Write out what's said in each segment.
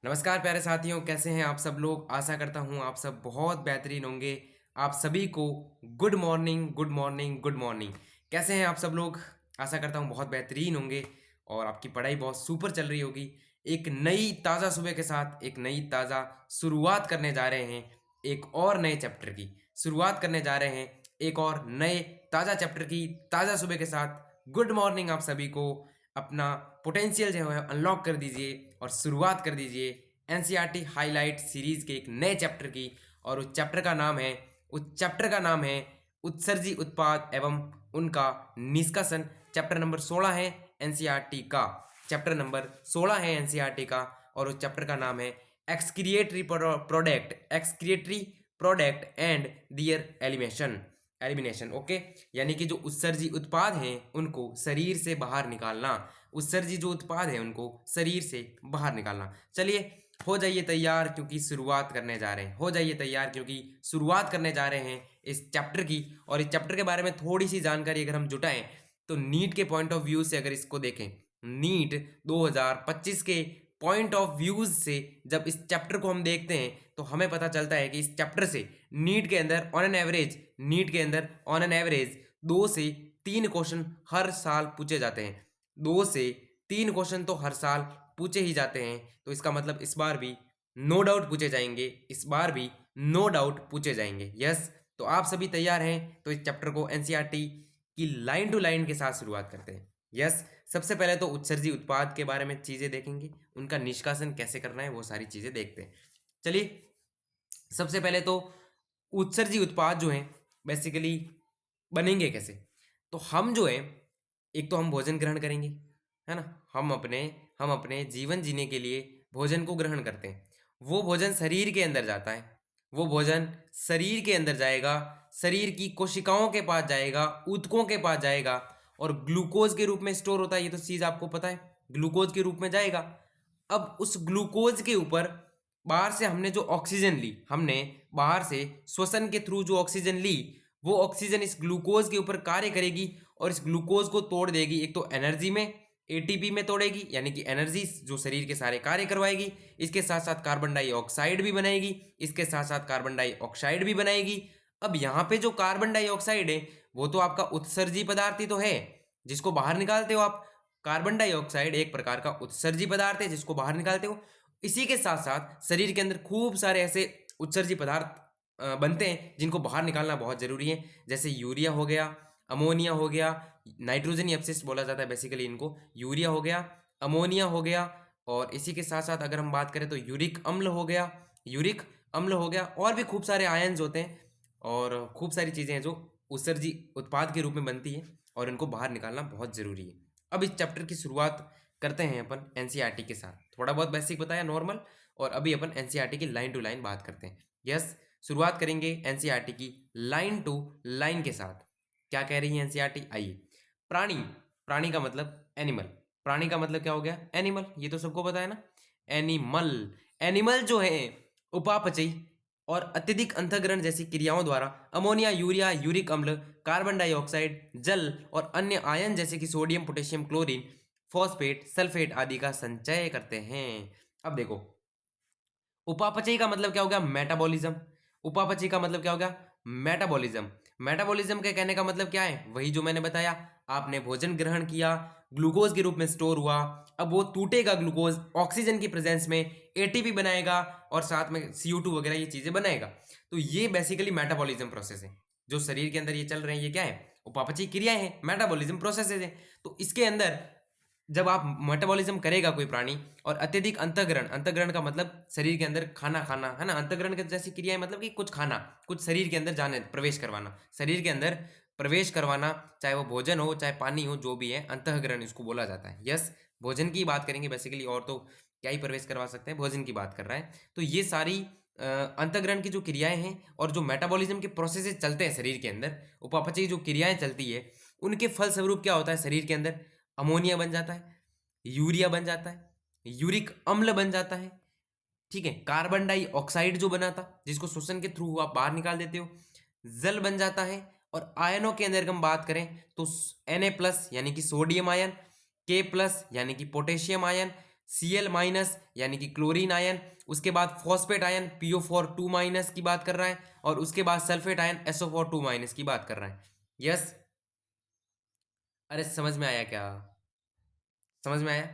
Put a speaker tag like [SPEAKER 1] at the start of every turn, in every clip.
[SPEAKER 1] नमस्कार प्यारे साथियों, कैसे हैं आप सब लोग। आशा करता हूँ आप सब बहुत बेहतरीन होंगे। आप सभी को good morning, good morning, good morning. कैसे हैं आप सब लोग। आशा करता हूँ बहुत बेहतरीन होंगे और आपकी पढ़ाई बहुत सुपर चल रही होगी। एक नई ताज़ा सुबह के साथ एक नई ताज़ा शुरुआत करने जा रहे हैं। एक और नए चैप्टर की शुरुआत करने जा रहे हैं। एक और नए ताज़ा चैप्टर की ताज़ा सुबह के साथ गुड मॉर्निंग आप सभी को। अपना पोटेंशियल जो है अनलॉक कर दीजिए और शुरुआत कर दीजिए एनसीईआरटी हाईलाइट सीरीज के एक नए चैप्टर की। और उस चैप्टर का नाम है उत्सर्जी उत्पाद एवं उनका निष्कासन। चैप्टर नंबर 16 है एनसीईआरटी का। चैप्टर नंबर 16 है एनसीईआरटी का और उस चैप्टर का नाम है excretory product and their elimination. Okay, यानी कि जो उत्सर्जी उत्पाद हैं उनको शरीर से बाहर निकालना। उत्सर्जी जो उत्पाद है उनको शरीर से बाहर निकालना। चलिए हो जाइए तैयार क्योंकि शुरुआत करने जा रहे हैं। हो जाइए तैयार क्योंकि शुरुआत करने जा रहे हैं इस चैप्टर की। और इस चैप्टर के बारे में थोड़ी सी जानकारी अगर हम जुटाएं तो नीट के पॉइंट ऑफ व्यू से अगर इसको देखें, नीट 2025 के पॉइंट ऑफ व्यूज से जब इस चैप्टर को हम देखते हैं तो हमें पता चलता है कि इस चैप्टर से नीट के अंदर ऑन एन एवरेज 2 से 3 क्वेश्चन हर साल पूछे जाते हैं। 2 से 3 क्वेश्चन तो हर साल पूछे ही जाते हैं। तो इसका मतलब इस बार भी नो डाउट पूछे जाएंगे, इस बार भी नो डाउट पूछे जाएंगे। यस, तो आप सभी तैयार हैं तो इस चैप्टर को एनसीईआरटी की लाइन टू लाइन के साथ शुरुआत करते हैं। यस, सबसे पहले तो उत्सर्जी उत्पाद के बारे में चीजें देखेंगे, उनका निष्कासन कैसे करना है वो सारी चीजें देखते हैं। चलिए, सबसे पहले तो उत्सर्जी उत्पाद जो हैं बेसिकली बनेंगे कैसे। तो हम जो है, एक तो हम भोजन ग्रहण करेंगे, है ना। हम अपने जीवन जीने के लिए भोजन को ग्रहण करते हैं। वो भोजन शरीर के अंदर जाता है, वो भोजन शरीर के अंदर जाएगा, शरीर की कोशिकाओं के पास जाएगा, ऊतकों के पास जाएगा और ग्लूकोज के रूप में स्टोर होता है। ये तो चीज आपको पता है, ग्लूकोज के रूप में जाएगा। अब उस ग्लूकोज के ऊपर बाहर से हमने जो ऑक्सीजन ली, हमने बाहर से श्वसन के थ्रू जो ऑक्सीजन ली, वो ऑक्सीजन इस ग्लूकोज के ऊपर कार्य करेगी और इस ग्लूकोज को तोड़ देगी। एक तो एनर्जी में, एटीपी में तोड़ेगी, यानी कि एनर्जी जो शरीर के सारे कार्य करवाएगी। इसके साथ साथ कार्बन डाइऑक्साइड भी बनाएगी, इसके साथ साथ कार्बन डाइऑक्साइड भी बनाएगी। अब यहाँ पे जो कार्बन डाइऑक्साइड है वो तो आपका उत्सर्जी पदार्थ ही तो है, जिसको बाहर निकालते हो आप। कार्बन डाइऑक्साइड एक प्रकार का उत्सर्जी पदार्थ है जिसको बाहर निकालते हो। इसी के साथ साथ शरीर के अंदर खूब सारे ऐसे उत्सर्जी पदार्थ बनते हैं जिनको बाहर निकालना बहुत जरूरी है। जैसे यूरिया हो गया, अमोनिया हो गया, नाइट्रोजन अपशिष्ट बोला जाता है बेसिकली इनको। यूरिया हो गया, अमोनिया हो गया और इसी के साथ साथ अगर हम बात करें तो यूरिक अम्ल हो गया और भी खूब सारे आयन्स होते हैं और खूब सारी चीज़ें हैं जो उत्सर्जी उत्पाद के रूप में बनती है और इनको बाहर निकालना बहुत ज़रूरी है। अब इस चैप्टर की शुरुआत करते हैं अपन एनसीईआरटी के साथ। थोड़ा बहुत बेसिक बताया नॉर्मल, और अभी अपन एनसीईआरटी की लाइन टू लाइन बात करते हैं। यस, शुरुआत करेंगे एनसीईआरटी की लाइन टू लाइन के साथ। क्या कह रही है एनसीईआरटी, आइए। प्राणी, प्राणी का मतलब एनिमल। प्राणी का मतलब क्या हो गया, एनिमल। ये तो सबको पता है ना, एनिमल। एनिमल जो है उपापचयी और अत्यधिक अंतःग्रहण जैसी क्रियाओं द्वारा अमोनिया, यूरिया, यूरिक अम्ल, कार्बन डाइऑक्साइड, जल और अन्य आयन जैसे कि sodium, potassium, chlorine, phosphate, sulphate आदि का संचय करते हैं। अब देखो, उपापचयी का मतलब क्या हो गया, मेटाबॉलिज्म। उपापचयी का मतलब क्या हो गया, मेटाबॉलिज्म। मेटाबॉलिज्म के कहने का मतलब क्या है, वही जो मैंने बताया। आपने भोजन ग्रहण किया, ग्लूकोज के रूप में स्टोर हुआ, अब वो टूटेगा ग्लूकोज ऑक्सीजन की प्रेजेंस में, एटीपी बनाएगा और साथ में CO2 वगैरह ये चीजें बनाएगा। तो ये बेसिकली मेटाबॉलिज्म प्रोसेस है जो शरीर के अंदर ये चल रहे हैं। ये क्या है, उपापचयी क्रियाएं हैं, मेटाबॉलिज्म प्रोसेसेस है। तो इसके अंदर जब आप मेटाबॉलिज्म करेगा कोई प्राणी और अत्यधिक अंतःग्रहण, अंतःग्रहण का मतलब शरीर के अंदर खाना खाना, है ना। अंतःग्रहण के जैसी क्रिया है मतलब कि कुछ खाना, कुछ शरीर के अंदर जाने, प्रवेश करवाना, शरीर के अंदर प्रवेश करवाना, चाहे वो भोजन हो चाहे पानी हो, जो भी है अंतःग्रहण इसको बोला जाता है। यस, भोजन की बात करेंगे बेसिकली, और तो क्या ही प्रवेश करवा सकते हैं, भोजन की बात कर रहा है। तो ये सारी अंतःग्रहण की जो क्रियाएं हैं और जो मेटाबॉलिज्म के प्रोसेसेस चलते हैं शरीर के अंदर, उपापचयी जो क्रियाएं चलती है, उनके फलस्वरूप क्या होता है, शरीर के अंदर अमोनिया बन जाता है, यूरिया बन जाता है, यूरिक अम्ल बन जाता है, ठीक है, कार्बन डाइऑक्साइड जो बना था जिसको श्वसन के थ्रू आप बाहर निकाल देते हो, जल बन जाता है। और आयनों के अंदर हम बात करें तो Na+ यानी कि सोडियम आयन, K+ यानी कि पोटेशियम आयन, Cl माइनस यानी कि क्लोरीन आयन, उसके बाद फॉस्फेट आयन PO4 2 माइनस की बात कर रहा है, और उसके बाद सल्फेट आयन SO4 2 माइनस की बात कर रहा है। यस, अरे समझ में आया क्या? समझ में आया?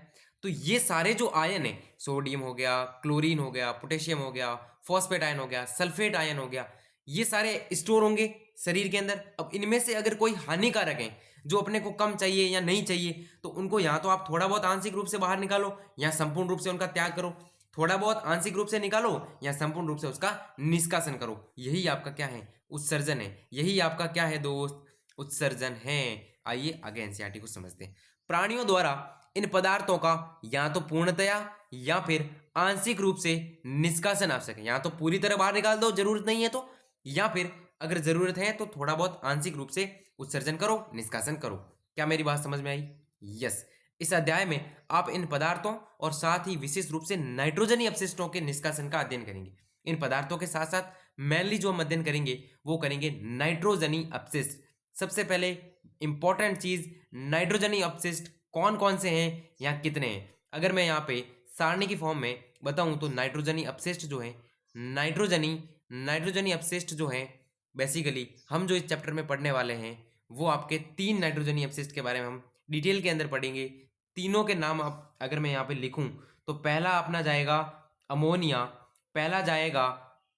[SPEAKER 1] तो ये सारे जो आयन है, सोडियम हो गया, क्लोरीन हो गया, पोटेशियम हो गया, फॉस्फेट आयन हो गया, सल्फेट आयन हो गया, ये सारे स्टोर होंगे शरीर के अंदर। अब इनमें से अगर कोई हानिकारक है जो अपने को कम चाहिए या नहीं चाहिए, तो उनको या तो आप थोड़ा बहुत आंशिक रूप से बाहर निकालो या संपूर्ण रूप से उनका त्याग करो। थोड़ा बहुत आंशिक रूप से निकालो या संपूर्ण रूप से उसका निष्कासन करो। यही आपका क्या है? उत्सर्जन है। यही आपका क्या है दोस्त? उत्सर्जन है। आइए आगे एनसीईआरटी को समझते हैं। प्राणियों द्वारा इन पदार्थों का या तो पूर्णतया या फिर आंशिक रूप से निष्कासन आवश्यक है। या तो पूरी तरह बाहर निकाल दो जरूरत नहीं है तो, या फिर अगर जरूरत है तो थोड़ा बहुत आंशिक रूप से उत्सर्जन करो, निष्कासन करो। क्या मेरी बात समझ में आई? यस। इस अध्याय में आप इन पदार्थों और साथ ही विशेष रूप से नाइट्रोजनी अपशिष्टों के निष्कासन का अध्ययन करेंगे। इन पदार्थों के साथ साथ मेनली जो हम अध्ययन करेंगे वो करेंगे नाइट्रोजनी अपशिष्ट। सबसे पहले इंपॉर्टेंट चीज, नाइट्रोजनी अपशिष्ट कौन कौन से हैं या कितने हैं। अगर मैं यहाँ पे सारणी की फॉर्म में बताऊं तो नाइट्रोजनी अपशिष्ट जो है, नाइट्रोजनी नाइट्रोजनी अपशिष्ट जो है, बेसिकली हम जो इस चैप्टर में पढ़ने वाले हैं वो आपके 3 नाइट्रोजनी अपशिष्ट के बारे में हम डिटेल के अंदर पढ़ेंगे। तीनों के नाम आप अगर मैं यहाँ पे लिखूं तो पहला अपना जाएगा अमोनिया, पहला जाएगा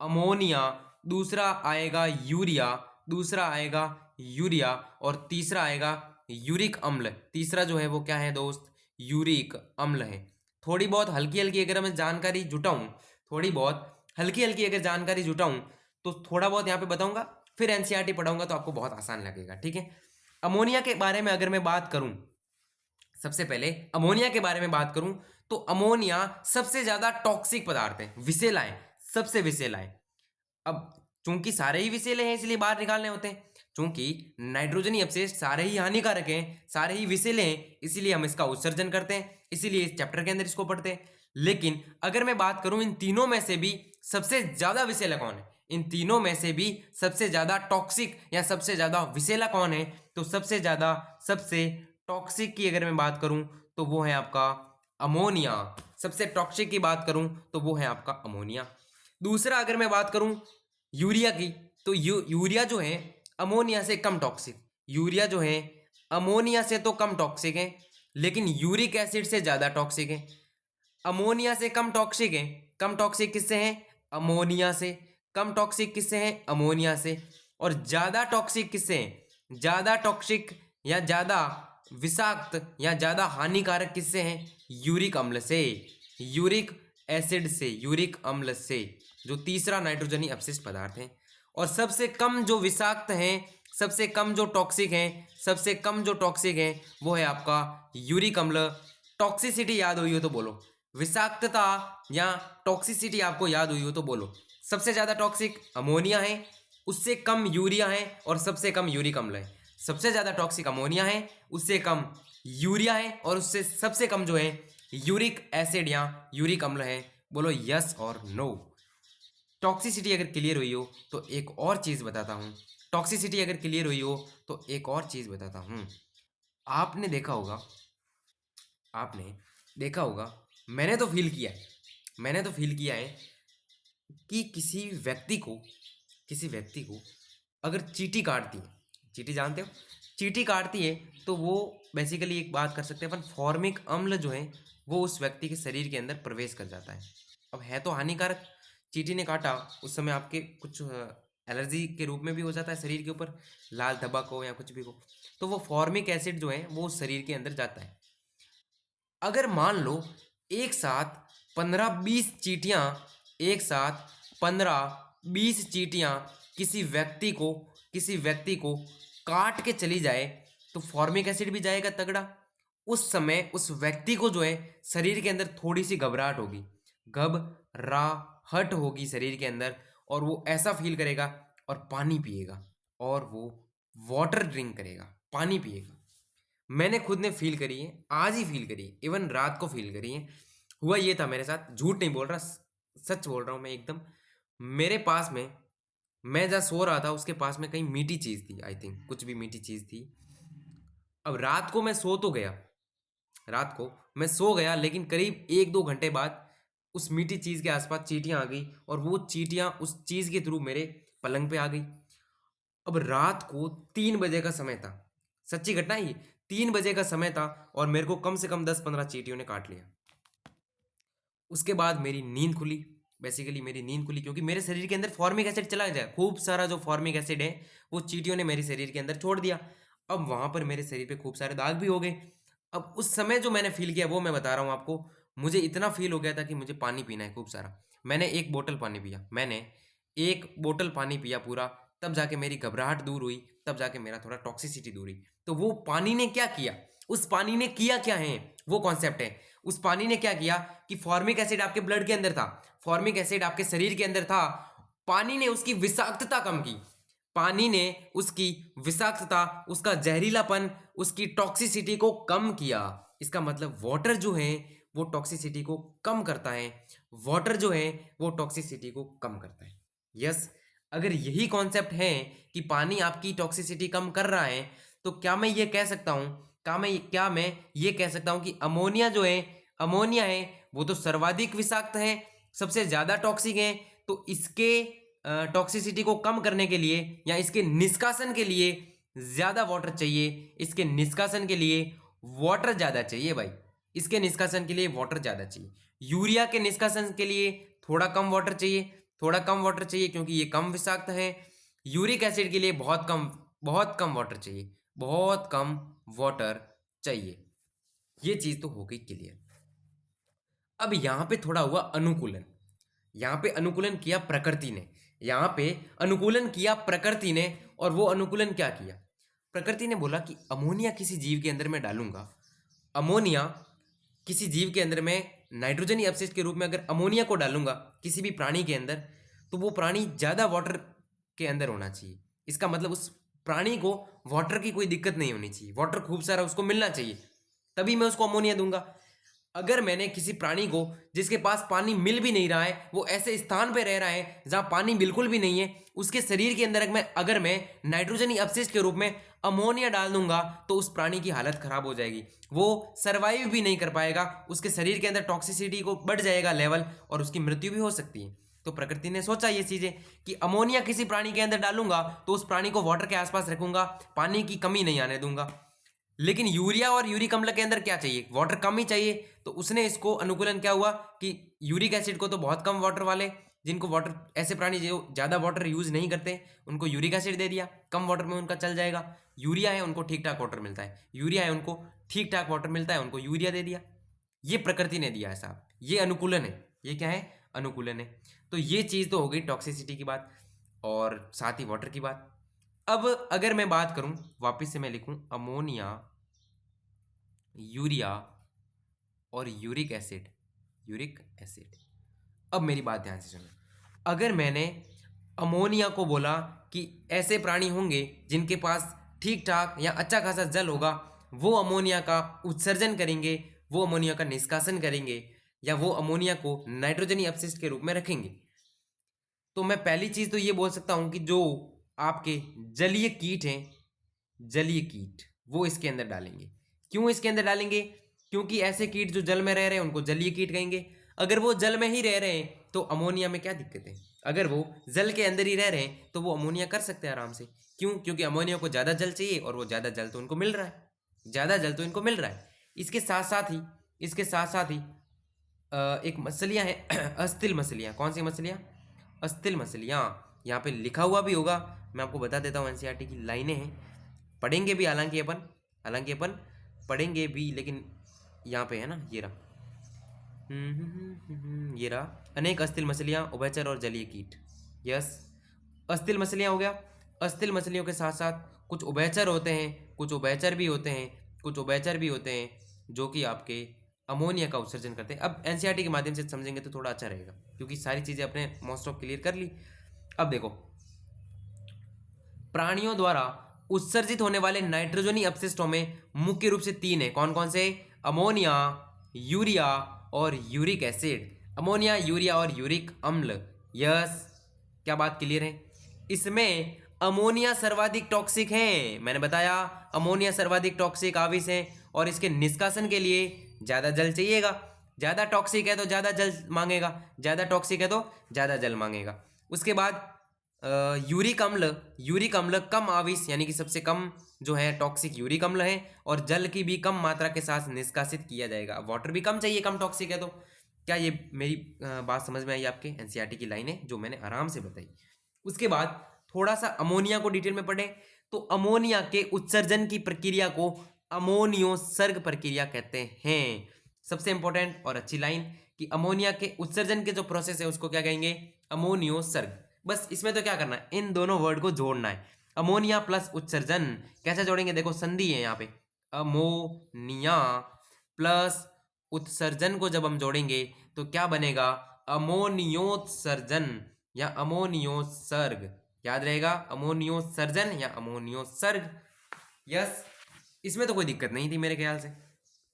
[SPEAKER 1] अमोनिया, दूसरा आएगा यूरिया, दूसरा आएगा यूरिया, और तीसरा आएगा यूरिक अम्ल। तीसरा जो है वो क्या है दोस्त? यूरिक अम्ल है। थोड़ी बहुत हल्की हल्की अगर मैं जानकारी जुटाऊं, थोड़ी बहुत हल्की हल्की अगर जानकारी जुटाऊं तो थोड़ा बहुत यहाँ पे बताऊंगा, फिर एनसीईआरटी पढ़ाऊंगा तो आपको बहुत आसान लगेगा। ठीक है। अमोनिया के बारे में अगर मैं बात करूं, सबसे पहले अमोनिया के बारे में बात करूं तो अमोनिया सबसे ज्यादा टॉक्सिक पदार्थ है, विषैला है, सबसे विषैला है। अब चूंकि सारे ही विषैले हैं इसलिए बाहर निकालने होते हैं, चूंकि नाइट्रोजनी अपशिष्ट सारे ही हानिकारक हैं, सारे ही विषैले हैं, इसीलिए हम इसका उत्सर्जन करते हैं, इसीलिए इस चैप्टर के अंदर इसको पढ़ते हैं। लेकिन अगर मैं बात करूं इन तीनों में से भी सबसे ज्यादा विषैला कौन है, इन तीनों में से भी सबसे ज्यादा टॉक्सिक या सबसे ज्यादा विषैला कौन है, तो सबसे ज्यादा सबसे टॉक्सिक की अगर मैं बात करूं तो वो है आपका अमोनिया। सबसे टॉक्सिक की बात करूं तो वो है आपका अमोनिया। दूसरा अगर मैं बात करूं यूरिया की, तो यूरिया जो है अमोनिया से कम टॉक्सिक, यूरिया जो है अमोनिया से तो कम टॉक्सिक है लेकिन यूरिक एसिड से ज्यादा टॉक्सिक है। अमोनिया से कम टॉक्सिक है, कम टॉक्सिक किससे है? अमोनिया से। कम टॉक्सिक किससे है? अमोनिया से। और ज्यादा टॉक्सिक किससे है? ज्यादा टॉक्सिक या ज्यादा विषाक्त या ज्यादा हानिकारक किससे है? यूरिक अम्ल से, यूरिक एसिड से, यूरिक अम्ल से, जो तीसरा नाइट्रोजनी अपशिष्ट पदार्थ है। और सबसे कम जो विषाक्त हैं, सबसे कम जो टॉक्सिक हैं, सबसे कम जो टॉक्सिक है वो है आपका यूरिक अम्ल। टॉक्सिसिटी याद हुई हो तो बोलो, विषाक्तता या टॉक्सिसिटी आपको याद हुई हो तो बोलो। सबसे ज्यादा टॉक्सिक अमोनिया है, उससे कम यूरिया है, और सबसे कम यूरिक अम्ल है। सबसे ज्यादा टॉक्सिक अमोनिया है, उससे कम यूरिया है, और उससे सबसे कम जो है यूरिक एसिड या यूरिक अम्ल है। बोलो यस और नो। टॉक्सिसिटी अगर क्लियर हुई हो तो एक और चीज बताता हूँ, टॉक्सिसिटी अगर क्लियर हुई हो तो एक और चीज बताता हूँ। आपने देखा होगा, आपने देखा होगा, मैंने तो फील किया है, मैंने तो फील किया है कि किसी व्यक्ति को अगर चींटी काटती है, चींटी जानते हो, चींटी काटती है तो वो बेसिकली एक बात कर सकते हैं अपन, फॉर्मिक अम्ल जो है वो उस व्यक्ति के शरीर के अंदर प्रवेश कर जाता है। अब है तो हानिकारक, चींटी ने काटा उस समय आपके कुछ एलर्जी के रूप में भी हो जाता है शरीर के ऊपर, लाल धब्बा हो या कुछ भी हो, तो वो फॉर्मिक एसिड जो है वो शरीर के अंदर जाता है। अगर मान लो एक साथ 15-20 चींटियां, एक साथ 15-20 चींटियां किसी व्यक्ति को काट के चली जाए तो फॉर्मिक एसिड भी जाएगा तगड़ा। उस समय उस व्यक्ति को जो है शरीर के अंदर थोड़ी सी घबराहट होगी, घबराहट होगी शरीर के अंदर, और वो ऐसा फील करेगा और पानी पिएगा, और वो वाटर ड्रिंक करेगा, पानी पिएगा। मैंने खुद ने फील करी है, आज ही फील करी है, इवन रात को फील करी है। हुआ ये था मेरे साथ, झूठ नहीं बोल रहा, सच बोल रहा हूँ मैं एकदम। मेरे पास में, मैं जहाँ सो रहा था उसके पास में कहीं मीठी चीज़ थी, आई थिंक कुछ भी मीठी चीज़ थी। अब रात को मैं सो तो गया, रात को मैं सो गया, लेकिन करीब 1-2 घंटे बाद उस मीठी चीज़ के आसपास चींटियाँ आ गई और वो चींटियाँ उस चीज़ के थ्रू मेरे पलंग पे आ गई। अब रात को 3 बजे का समय था, सच्ची घटना है ये। 3 बजे का समय था और मेरे को कम से कम 10-15 चींटियों ने काट लिया। उसके बाद मेरी नींद खुली। बेसिकली मेरी नींद खुली क्योंकि मेरे शरीर के अंदर फॉर्मिक एसिड चला गया। खूब सारा जो फॉर्मिक एसिड है वो चींटियों ने मेरे शरीर के अंदर छोड़ दिया। अब वहां पर मेरे शरीर पे खूब सारे दाग भी हो गए। अब उस समय जो मैंने फील किया वो मैं बता रहा हूँ आपको। मुझे इतना फील हो गया था कि मुझे पानी पीना है खूब सारा। मैंने 1 बोतल पानी पिया। मैंने 1 बोतल पानी पिया पूरा। तब जाके मेरी घबराहट दूर हुई, तब जाके मेरा थोड़ा टॉक्सिसिटी दूर हुई। तो वो पानी ने क्या किया, उस पानी ने किया क्या है, वो कॉन्सेप्ट है। उस पानी ने क्या किया कि फॉर्मिक एसिड आपके ब्लड के अंदर था, फॉर्मिक एसिड आपके शरीर के अंदर था। पानी ने उसकी विषाक्तता कम की। पानी ने उसकी विषाक्तता, उसका जहरीलापन, उसकी टॉक्सिसिटी को कम किया। इसका मतलब वाटर जो है वो टॉक्सिसिटी को कम करता है। वाटर जो है वो टॉक्सिसिटी को कम करता है। यस, अगर यही कॉन्सेप्ट है कि पानी आपकी टॉक्सिसिटी कम कर रहा है, तो क्या मैं ये कह सकता हूँ, क्या मैं ये कह सकता हूँ कि अमोनिया जो है, अमोनिया है वो तो सर्वाधिक विषाक्त है, सबसे ज़्यादा टॉक्सिक है। तो इसके टॉक्सिसिटी को कम करने के लिए या इसके निष्कासन के लिए ज़्यादा वाटर चाहिए। इसके निष्कासन के लिए वाटर ज़्यादा चाहिए भाई। इसके निष्कासन के लिए वाटर ज़्यादा चाहिए। यूरिया के निष्कासन के लिए थोड़ा कम वाटर चाहिए, थोड़ा कम वाटर चाहिए क्योंकि ये कम विषाक्त है। यूरिक एसिड के लिए बहुत कम वाटर चाहिए, बहुत कम वाटर चाहिए। ये चीज़ तो हो गई क्लियर। अब यहाँ पे थोड़ा हुआ अनुकूलन। यहाँ पे अनुकूलन किया प्रकृति ने। यहाँ पे अनुकूलन किया प्रकृति ने। और वो अनुकूलन क्या किया, प्रकृति ने बोला कि अमोनिया किसी जीव के अंदर मैं डालूंगा। अमोनिया किसी जीव के अंदर मैं नाइट्रोजनी अपशिष्ट के रूप में अगर अमोनिया को डालूंगा किसी भी प्राणी के अंदर, तो वो प्राणी ज़्यादा वाटर के अंदर होना चाहिए। इसका मतलब उस प्राणी को वाटर की कोई दिक्कत नहीं होनी चाहिए, वाटर खूब सारा उसको मिलना चाहिए, तभी मैं उसको अमोनिया दूंगा। अगर मैंने किसी प्राणी को जिसके पास पानी मिल भी नहीं रहा है, वो ऐसे स्थान पे रह रहा है जहां पानी बिल्कुल भी नहीं है, उसके शरीर के अंदर अगर मैं नाइट्रोजनी अपशिष्ट के रूप में अमोनिया डाल दूंगा तो उस प्राणी की हालत खराब हो जाएगी। वो सरवाइव भी नहीं कर पाएगा, उसके शरीर के अंदर टॉक्सिसिटी को बढ़ जाएगा लेवल और उसकी मृत्यु भी हो सकती है। तो प्रकृति ने सोचा ये चीजें कि अमोनिया किसी प्राणी के अंदर डालूंगा तो उस प्राणी को वाटर के आसपास रखूंगा, पानी की कमी नहीं आने दूंगा। लेकिन यूरिया और यूरिक अम्ल के अंदर क्या चाहिए, वाटर कम ही चाहिए। तो उसने इसको अनुकूलन क्या हुआ कि यूरिक एसिड को तो बहुत कम वाटर वाले, जिनको वाटर, ऐसे प्राणी जो ज़्यादा वाटर यूज नहीं करते, उनको यूरिक एसिड दे दिया, कम वाटर में उनका चल जाएगा। यूरिया है उनको ठीक ठाक वाटर मिलता है, यूरिया है उनको ठीक ठाक वाटर मिलता है, उनको यूरिया दे दिया। ये प्रकृति ने दिया है साहब, ये अनुकूलन है। ये क्या है, अनुकूलन है। तो ये चीज़ तो हो गई टॉक्सिसिटी की बात और साथ ही वाटर की बात। अब अगर मैं बात करूं, वापस से मैं लिखूं अमोनिया, यूरिया और यूरिक एसिड, यूरिक एसिड। अब मेरी बात ध्यान से सुनो। अगर मैंने अमोनिया को बोला कि ऐसे प्राणी होंगे जिनके पास ठीक ठाक या अच्छा खासा जल होगा, वो अमोनिया का उत्सर्जन करेंगे, वो अमोनिया का निष्कासन करेंगे, या वो अमोनिया को नाइट्रोजनी अपशिष्ट के रूप में रखेंगे। तो मैं पहली चीज तो ये बोल सकता हूं कि जो आपके जलीय कीट हैं, जलीय कीट, वो इसके अंदर डालेंगे। क्यों इसके अंदर डालेंगे, क्योंकि ऐसे कीट जो जल में रह रहे हैं उनको जलीय कीट कहेंगे। अगर वो जल में ही रह रहे हैं तो अमोनिया में क्या दिक्कत है, अगर वो जल के अंदर ही रह रहे हैं तो वो अमोनिया कर सकते हैं आराम से। क्यों, क्योंकि अमोनिया को ज़्यादा जल चाहिए और वो ज़्यादा जल तो उनको मिल रहा है, ज़्यादा जल तो इनको मिल रहा है। इसके साथ साथ ही एक मछलियाँ हैं अस्थिल मछलियाँ। कौन सी मछलियाँ, अस्थिल मछलियाँ। यहाँ पे लिखा हुआ भी होगा, मैं आपको बता देता हूँ, एनसीईआरटी की लाइनें हैं, पढ़ेंगे भी हालांकि अपन पढ़ेंगे भी, लेकिन यहाँ पे है ना, ये रहा, ये रहा, अनेक अस्थिल मछलियाँ, उभयचर और जलीय कीट। यस, अस्थिल मछलियाँ हो गया। अस्थिल मछलियों के साथ साथ कुछ उभयचर होते हैं, कुछ उभयचर भी होते हैं जो कि आपके अमोनिया का उत्सर्जन करते हैं। अब एनसीईआरटी के माध्यम से समझेंगे तो थोड़ा अच्छा रहेगा, क्योंकि सारी चीज़ें अपने मोस्ट ऑफ क्लियर कर ली। अब देखो, प्राणियों द्वारा उत्सर्जित होने वाले नाइट्रोजनी अपशिष्टों में मुख्य रूप से 3 है। कौन कौन से, अमोनिया, यूरिया और यूरिक एसिड। अमोनिया, यूरिया और यूरिक अम्ल। यस, क्या बात क्लियर है। इसमें अमोनिया सर्वाधिक टॉक्सिक है, मैंने बताया अमोनिया सर्वाधिक टॉक्सिक आविश है और इसके निष्कासन के लिए ज़्यादा जल चाहिएगा। ज़्यादा टॉक्सिक है तो ज़्यादा जल मांगेगा, ज़्यादा टॉक्सिक है तो ज़्यादा जल मांगेगा। उसके बाद यूरिक अम्ल कम आविश यानी कि सबसे कम जो है टॉक्सिक यूरिक अम्ल है, और जल की भी कम मात्रा के साथ निष्कासित किया जाएगा। वाटर भी कम चाहिए, कम टॉक्सिक है तो। क्या ये मेरी बात समझ में आई आपके? एनसीईआरटी की लाइन है जो मैंने आराम से बताई। उसके बाद थोड़ा सा अमोनिया को डिटेल में पढ़ें तो अमोनिया के उत्सर्जन की प्रक्रिया को अमोनियोत्सर्ग प्रक्रिया कहते हैं। सबसे इंपॉर्टेंट और अच्छी लाइन कि अमोनिया के उत्सर्जन के जो प्रोसेस है उसको क्या कहेंगे? अमोनियोत्सर्ग। बस इसमें तो क्या करना है, इन दोनों वर्ड को जोड़ना है। अमोनिया प्लस उत्सर्जन कैसे जोड़ेंगे? देखो संधि है यहाँ पे, अमोनिया प्लस उत्सर्जन को जब हम जोड़ेंगे तो क्या बनेगा? अमोनियोत्सर्जन या अमोनियोत्सर्ग। याद रहेगा, अमोनियोत्सर्जन या अमोनियोत्सर्ग। यस, इसमें तो कोई दिक्कत नहीं थी मेरे ख्याल से।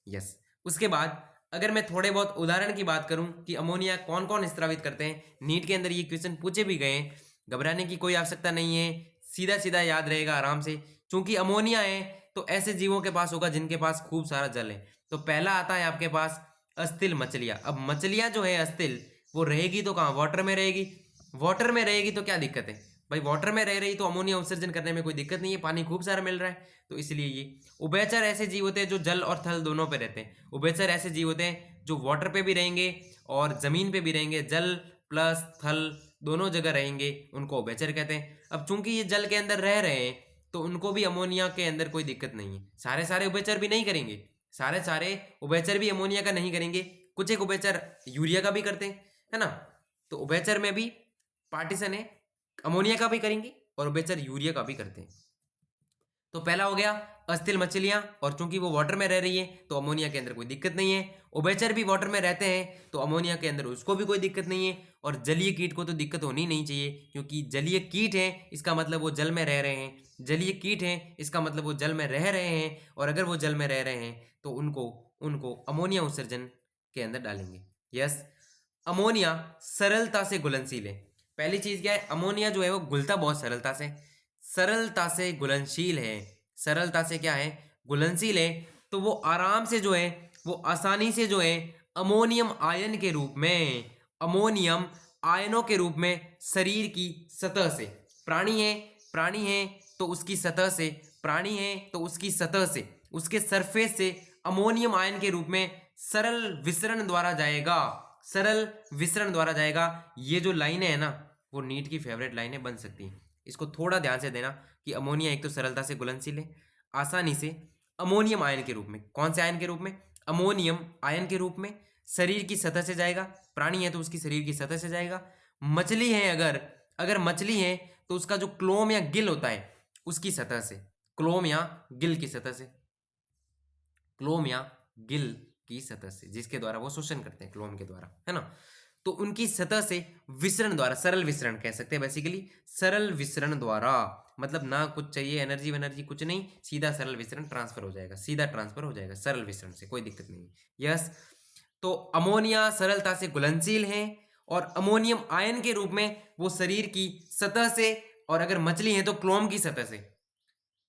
[SPEAKER 1] यस, उसके बाद अगर मैं थोड़े बहुत उदाहरण की बात करूं कि अमोनिया कौन कौन स्रावित करते हैं, नीट के अंदर ये क्वेश्चन पूछे भी गए हैं, घबराने की कोई आवश्यकता नहीं है, सीधा सीधा याद रहेगा आराम से। चूंकि अमोनिया है तो ऐसे जीवों के पास होगा जिनके पास खूब सारा जल है। तो पहला आता है आपके पास अस्थिल मछलियां। अब मछलियां जो है अस्थिल, वो रहेगी तो कहाँ? वाटर में रहेगी। वाटर में रहेगी तो क्या दिक्कत है भाई? वाटर में रह रही तो अमोनिया उत्सर्जन करने में कोई दिक्कत नहीं है, पानी खूब सारा मिल रहा है, तो इसलिए ये। उभयचर ऐसे जीव होते हैं जो जल और थल दोनों पे रहते हैं। उभयचर ऐसे जीव होते हैं जो वाटर पे भी रहेंगे और जमीन पे भी रहेंगे, जल प्लस थल दोनों जगह रहेंगे, उनको उभयचर कहते हैं। अब चूंकि ये जल के अंदर रह रहे हैं तो उनको भी अमोनिया के अंदर कोई दिक्कत नहीं है। सारे सारे उभयचर भी नहीं करेंगे, सारे सारे उभयचर भी अमोनिया का नहीं करेंगे, कुछ एक उभयचर यूरिया का भी करते हैं, है ना। तो उभयचर में भी पार्टीशन है, अमोनिया का भी करेंगे और उभयचर यूरिया का भी करते हैं। तो पहला हो गया अस्थिल मछलियां, और चूंकि वो वाटर में रह रही है तो अमोनिया के अंदर कोई दिक्कत नहीं है। उभयचर भी वाटर में रहते हैं तो अमोनिया के अंदर उसको भी कोई दिक्कत नहीं है। और जलीय कीट को तो दिक्कत होनी नहीं चाहिए, क्योंकि जलीय कीट है इसका मतलब वो जल में रह रहे हैं, जलीय कीट है इसका मतलब वो जल में रह रहे हैं, और अगर वो जल में रह रहे हैं तो उनको उनको अमोनिया उत्सर्जन के अंदर डालेंगे। यस, अमोनिया सरलता से घुलनशील है। पहली चीज क्या है? अमोनिया जो है वो घुलता बहुत सरलता से, सरलता से घुलनशील है। सरलता से क्या है? घुलनशील है। तो वो आराम से जो है, वो आसानी से जो है अमोनियम आयन के रूप में, अमोनियम आयनों के रूप में शरीर की सतह से, प्राणी है तो उसकी सतह से, प्राणी है तो उसकी सतह से, उसके सरफेस से अमोनियम आयन के रूप में सरल विसरण द्वारा जाएगा, सरल विसरण द्वारा जाएगा। ये जो लाइन है ना, वो नीट की फेवरेट लाइनें बन सकती हैं। इसको थोड़ा ध्यान से देना कि अमोनिया एक तो सरलता से घुलनशील है, आसानी से अमोनियम आयन के रूप में, कौन से आयन के रूप में? अमोनियम आयन के रूप में शरीर की सतह से जाएगा, प्राणी है तो उसकी शरीर की सतह से जाएगा। मछली है अगर अगर मछली है तो उसका जो क्लोम या गिल होता है उसकी सतह से, क्लोम या गिल की सतह से, क्लोम या गिल की सतह से, जिसके द्वारा वो शोषण करते हैं क्लोम के द्वारा, है ना। तो उनकी सतह से विसरण द्वारा, सरल विसरण कह सकते हैं बेसिकली, सरल विसरण द्वारा, मतलब ना कुछ चाहिए एनर्जी वेनर्जी कुछ नहीं, सीधा सरल विसरण ट्रांसफर हो जाएगा, सीधा ट्रांसफर हो जाएगा सरल विसरण से, कोई दिक्कत नहीं। यस, तो अमोनिया सरलता से घुलनशील है और अमोनियम आयन के रूप में वो शरीर की सतह से, और अगर मछली है तो क्लोम की सतह से,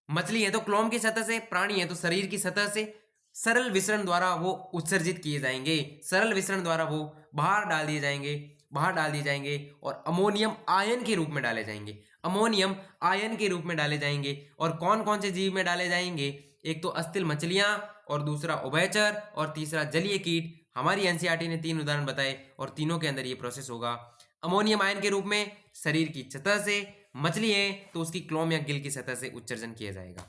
[SPEAKER 1] मछली है तो क्लोम की सतह से, प्राणी है तो शरीर की सतह से सरल विसरण द्वारा वो उत्सर्जित किए जाएंगे, सरल विसरण द्वारा वो बाहर डाल दिए जाएंगे, बाहर डाल दिए जाएंगे और अमोनियम आयन के रूप में डाले जाएंगे, अमोनियम आयन के रूप में डाले जाएंगे। और कौन कौन से जीव में डाले जाएंगे? एक तो अस्थिल मछलियां, और दूसरा उभयचर, और तीसरा जलीय कीट। हमारी एनसीईआरटी ने 3 उदाहरण बताए और तीनों के अंदर ये प्रोसेस होगा। अमोनियम आयन के रूप में शरीर की सतह से, मछली है तो उसकी क्लोम या गिल की सतह से उत्सर्जन किया जाएगा।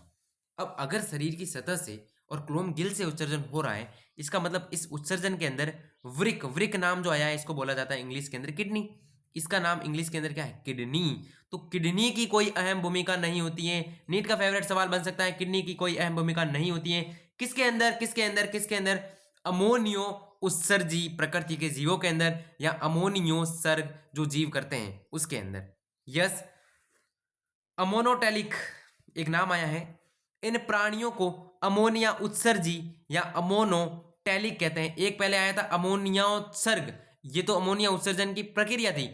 [SPEAKER 1] अब अगर शरीर की सतह से और क्लोम गिल से उत्सर्जन हो रहा है, इसका मतलब इस उत्सर्जन के अंदर वृक, वृक नाम जो आया है इसको बोला जाता है इंग्लिश के अंदर किडनी, इसका नाम इंग्लिश के अंदर क्या है? किडनी। तो किडनी की कोई अहम भूमिका नहीं होती है। नीट का फेवरेट सवाल बन सकता है, किडनी की कोई अहम भूमिका नहीं होती है किसके अंदर? किसके अंदर? किसके अंदर? अमोनियो उत्सर्जी प्रकृति के जीवों के अंदर, या अमोनियोत्सर्ग जो जीव करते हैं उसके अंदर। यस, अमोनोटेलिक एक नाम आया है, इन प्राणियों को अमोनिया उत्सर्जी या अमोनोटेलिक कहते हैं। एक पहले आया था अमोनिया उत्सर्ग, ये तो अमोनिया उत्सर्जन की प्रक्रिया थी।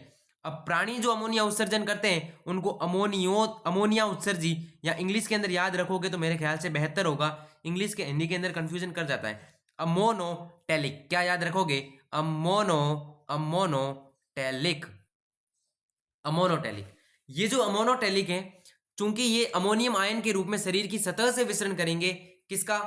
[SPEAKER 1] अब प्राणी जो अमोनिया उत्सर्जन करते हैं उनको अमोनिया उत्सर्जी, या इंग्लिश के अंदर याद रखोगे तो मेरे ख्याल से बेहतर होगा, इंग्लिश के हिंदी के अंदर कंफ्यूजन कर जाता है। अमोनोटेलिक, क्या याद रखोगे? Ammonotelic, ammonotelic. ये जो अमोनोटेलिक है, चूंकि ये अमोनियम आयन के रूप में शरीर की सतह से विसरण करेंगे, किसका?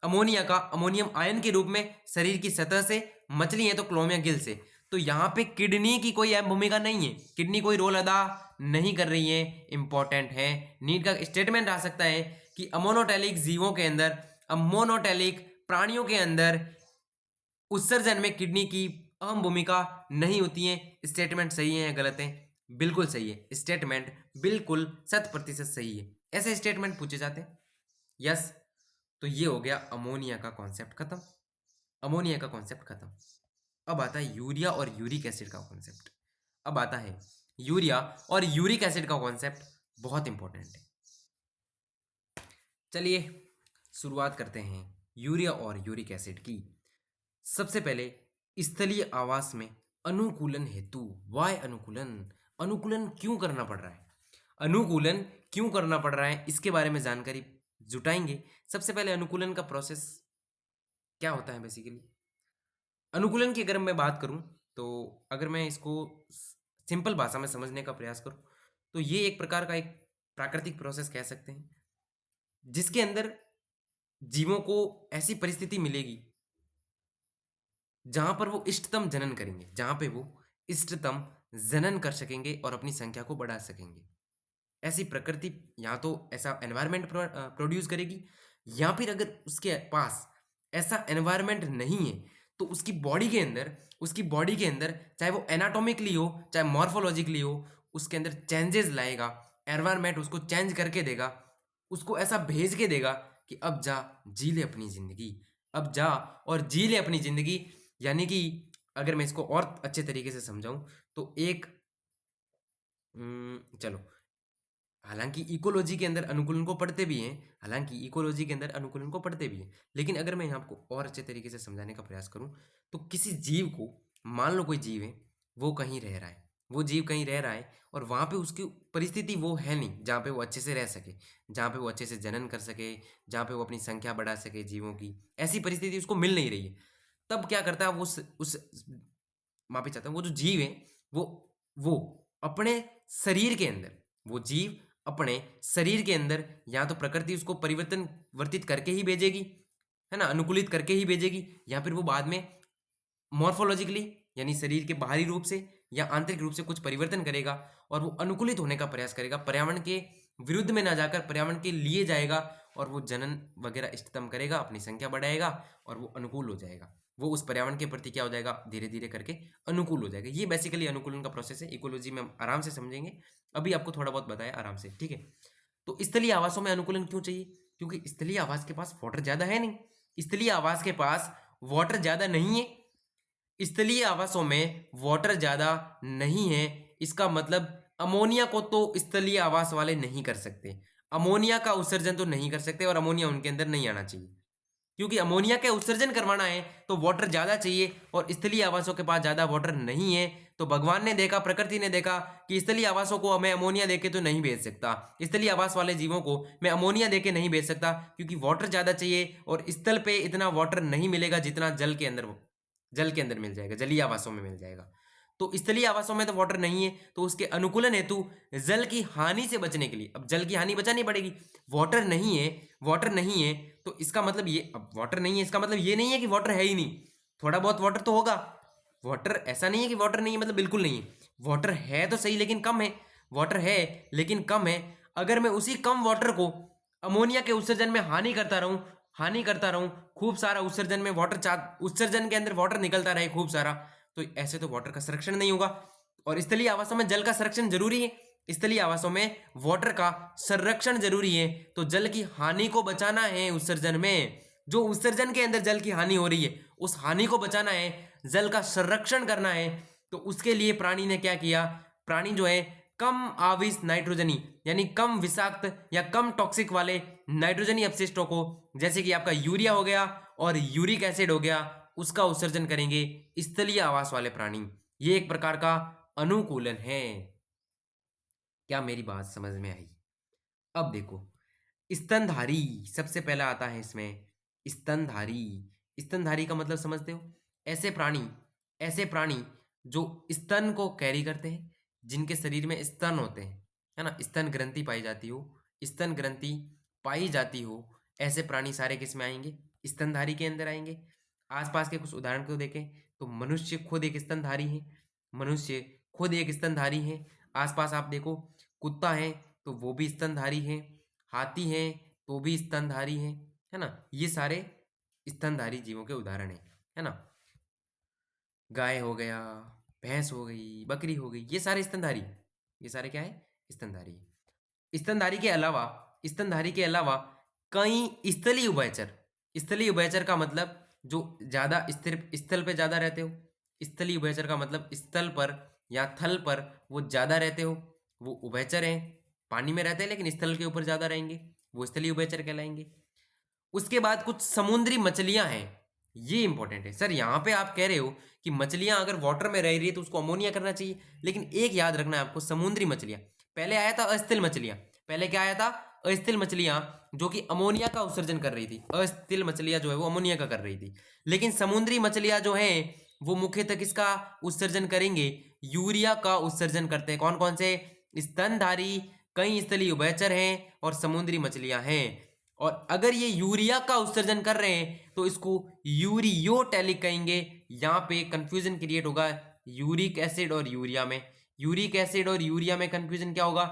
[SPEAKER 1] अमोनिया का, अमोनियम आयन के रूप में शरीर की सतह से। मछली है तो क्लोम या गिल से। तो यहाँ पे किडनी की कोई अहम भूमिका नहीं है, किडनी कोई रोल अदा नहीं कर रही है, इंपॉर्टेंट है। नीट का स्टेटमेंट आ सकता है कि अमोनोटेलिक जीवों के अंदर, अमोनोटेलिक प्राणियों के अंदर उत्सर्जन में किडनी की अहम भूमिका नहीं होती है। स्टेटमेंट सही है या गलत है? बिल्कुल सही है, स्टेटमेंट बिल्कुल 100% सही है। ऐसे स्टेटमेंट पूछे जाते हैं। यस, तो ये हो गया अमोनिया का कॉन्सेप्ट खत्म, अमोनिया का कॉन्सेप्ट खत्म। अब आता है यूरिया और यूरिक एसिड का कॉन्सेप्ट। अब आता है यूरिया और यूरिक एसिड का कॉन्सेप्ट, बहुत इंपॉर्टेंट है। चलिए शुरुआत करते हैं यूरिया और यूरिक एसिड की। सबसे पहले स्थलीय आवास में अनुकूलन हेतु, वाय अनुकूलन, अनुकूलन क्यों करना पड़ रहा है, अनुकूलन क्यों करना पड़ रहा है, इसके बारे में जानकारी जुटाएंगे। सबसे पहले अनुकूलन का प्रोसेस क्या होता है बेसिकली। अनुकूलन की अगर मैं बात करूं, तो अगर मैं इसको सिंपल भाषा में समझने का प्रयास करूं, तो ये एक प्रकार का एक प्राकृतिक प्रोसेस कह सकते हैं, जिसके अंदर जीवों को ऐसी परिस्थिति मिलेगी जहां पर वो इष्टतम जनन करेंगे, जहां पे वो इष्टतम जनन कर सकेंगे और अपनी संख्या को बढ़ा सकेंगे। ऐसी प्रकृति या तो ऐसा एनवायरनमेंट प्रोड्यूस करेगी, या फिर अगर उसके पास ऐसा एनवायरनमेंट नहीं है तो उसकी बॉडी के अंदर, उसकी बॉडी के अंदर चाहे वो एनाटॉमिकली हो चाहे मॉर्फोलॉजिकली हो, उसके अंदर चेंजेस लाएगा। एनवायरनमेंट उसको चेंज करके देगा, उसको ऐसा भेज के देगा कि अब जा जी ले अपनी जिंदगी, अब जा और जी ले अपनी जिंदगी। यानी कि अगर मैं इसको और अच्छे तरीके से समझाऊं तो एक चलो, हालांकि इकोलॉजी के अंदर अनुकूलन को पढ़ते भी हैं, हालांकि इकोलॉजी के अंदर अनुकूलन को पढ़ते भी हैं, लेकिन अगर मैं आपको और अच्छे तरीके से समझाने का प्रयास करूं, तो किसी जीव को, मान लो कोई जीव है, वो कहीं रह रहा है, वो जीव कहीं रह रहा है और वहाँ पे उसकी परिस्थिति वो है नहीं जहाँ पे वो अच्छे से रह सके, जहाँ पे वो अच्छे से जनन कर सके, जहाँ पे वो अपनी संख्या बढ़ा सके जीवों की, ऐसी परिस्थिति उसको मिल नहीं रही है। तब क्या करता है वो, उस माफी चाहता हूँ, वो जो जीव है, वो अपने शरीर के अंदर, वो जीव अपने शरीर के अंदर या तो प्रकृति उसको परिवर्तन वर्तित करके ही भेजेगी, है ना, अनुकूलित करके ही भेजेगी, या फिर वो बाद में मॉर्फोलॉजिकली यानी शरीर के बाहरी रूप से या आंतरिक रूप से कुछ परिवर्तन करेगा और वो अनुकूलित होने का प्रयास करेगा, पर्यावरण के विरुद्ध में ना जाकर पर्यावरण के लिए जाएगा और वो जनन वगैरह इष्टतम करेगा, अपनी संख्या बढ़ाएगा और वो अनुकूल हो जाएगा, वो उस पर्यावरण के प्रति क्या हो जाएगा, धीरे धीरे करके अनुकूल हो जाएगा। ये बेसिकली अनुकूलन का प्रोसेस है, इकोलॉजी में हम आराम से समझेंगे, अभी आपको थोड़ा बहुत बताया आराम से, ठीक है। तो स्थलीय आवासों में अनुकूलन क्यों चाहिए? क्योंकि स्थलीय आवास के पास वाटर ज्यादा है नहीं, स्थलीय आवास के पास वाटर ज्यादा नहीं है, स्थलीय आवासों में वाटर ज्यादा नहीं है, इसका मतलब अमोनिया को तो स्थलीय आवास वाले नहीं कर सकते, अमोनिया का उत्सर्जन तो नहीं कर सकते और अमोनिया उनके अंदर नहीं आना चाहिए, क्योंकि अमोनिया का उत्सर्जन करवाना है तो वाटर ज्यादा चाहिए और स्थलीय आवासों के पास ज्यादा वाटर नहीं है। तो भगवान ने देखा, प्रकृति ने देखा कि स्थलीय आवासों को मैं अमोनिया देके तो नहीं भेज सकता, स्थलीय आवास वाले जीवों को मैं अमोनिया देके नहीं भेज सकता, क्योंकि वाटर ज्यादा चाहिए और स्थल पे इतना वाटर नहीं मिलेगा जितना जल के अंदर मिल जाएगा, जलीय आवासों में मिल जाएगा। तो स्थलीय आवासों में तो वाटर नहीं है, तो उसके अनुकूलन हेतु जल की हानि से बचने के लिए, अब जल की हानि बचानी पड़ेगी, वाटर नहीं है, वाटर नहीं है तो इसका मतलब ये, अब वाटर नहीं है इसका मतलब ये नहीं है कि वाटर है ही नहीं, थोड़ा बहुत वाटर तो होगा, वाटर ऐसा नहीं है कि वाटर नहीं है मतलब बिल्कुल नहीं है, वाटर है तो सही लेकिन कम है, वाटर है लेकिन कम है। अगर मैं उसी कम वाटर को अमोनिया के उत्सर्जन में हानि करता रहूं, खूब सारा उत्सर्जन में वाटर, उत्सर्जन के अंदर वाटर निकलता रहे खूब सारा, तो ऐसे तो वाटर का संरक्षण नहीं होगा। और स्थलीय आवासों में जल का संरक्षण जरूरी है, स्थलीय आवासों में वाटर का संरक्षण जरूरी है, तो जल की हानि को बचाना है उत्सर्जन में, जो उत्सर्जन के अंदर जल की हानि हो रही है उस हानि को बचाना है, जल का संरक्षण करना है। तो उसके लिए प्राणी ने क्या किया, प्राणी जो है कम आविश नाइट्रोजनी यानी कम विषाक्त या कम टॉक्सिक वाले नाइट्रोजनी अपशिष्टों को, जैसे कि आपका यूरिया हो गया और यूरिक एसिड हो गया, उसका उत्सर्जन करेंगे स्थलीय आवास वाले प्राणी। ये एक प्रकार का अनुकूलन है। क्या मेरी बात समझ में आई? अब देखो, स्तनधारी सबसे पहला आता है इसमें, स्तनधारी। स्तनधारी का मतलब समझते हो? ऐसे प्राणी जो स्तन को कैरी करते हैं, जिनके शरीर में स्तन होते हैं, है ना, स्तन ग्रंथि पाई जाती हो, स्तन ग्रंथि पाई जाती हो, ऐसे प्राणी सारे किस में आएंगे? स्तनधारी के अंदर आएंगे। आसपास के कुछ उदाहरण को देखें तो मनुष्य खुद एक स्तनधारी है, मनुष्य खुद एक स्तनधारी है। आसपास आप देखो, कुत्ता है तो वो भी स्तनधारी है, हाथी है तो भी स्तनधारी है ना। ये सारे स्तनधारी जीवों के उदाहरण है ना। गाय हो गया, भैंस हो गई, बकरी हो गई, ये सारे स्तनधारी, ये सारे क्या है? स्तनधारी। स्तनधारी के अलावा, स्तनधारी के अलावा कई स्थलीय उभयचर। स्थलीय उभयचर का मतलब जो ज्यादा स्थिर स्थल पे ज्यादा रहते हो। स्थलीय उभयचर का मतलब स्थल पर या थल पर वो ज्यादा रहते हो, वो उभयचर हैं। पानी में रहते हैं लेकिन स्थल के ऊपर ज्यादा रहेंगे, वो स्थलीय उभयचर कहलाएंगे। उसके बाद कुछ समुद्री मछलियां हैं, ये इंपॉर्टेंट है। सर यहाँ पे आप कह रहे हो कि मछलियां अगर वाटर में रह रही है तो उसको अमोनिया करना चाहिए, लेकिन एक याद रखना है आपको, समुद्री मछलियां, पहले आया था अस्थिल मछलियां, पहले क्या आया था? अस्थिल मछलियां, जो कि अमोनिया का उत्सर्जन कर रही थी। अस्थिल मछलियां जो है वो अमोनिया का कर रही थी, लेकिन समुद्री मछलियां जो है वो मुख्यतः किसका उत्सर्जन करेंगे? यूरिया का उत्सर्जन करते हैं। कौन कौन से? स्तनधारी, कई स्थलीय उभयचर हैं और समुद्री मछलियां हैं। और अगर ये यूरिया का उत्सर्जन कर रहे हैं तो इसको यूरियोटैलिक कहेंगे। यहाँ पे कंफ्यूजन क्रिएट होगा यूरिक एसिड और यूरिया में। यूरिक एसिड और यूरिया में कंफ्यूजन क्या होगा?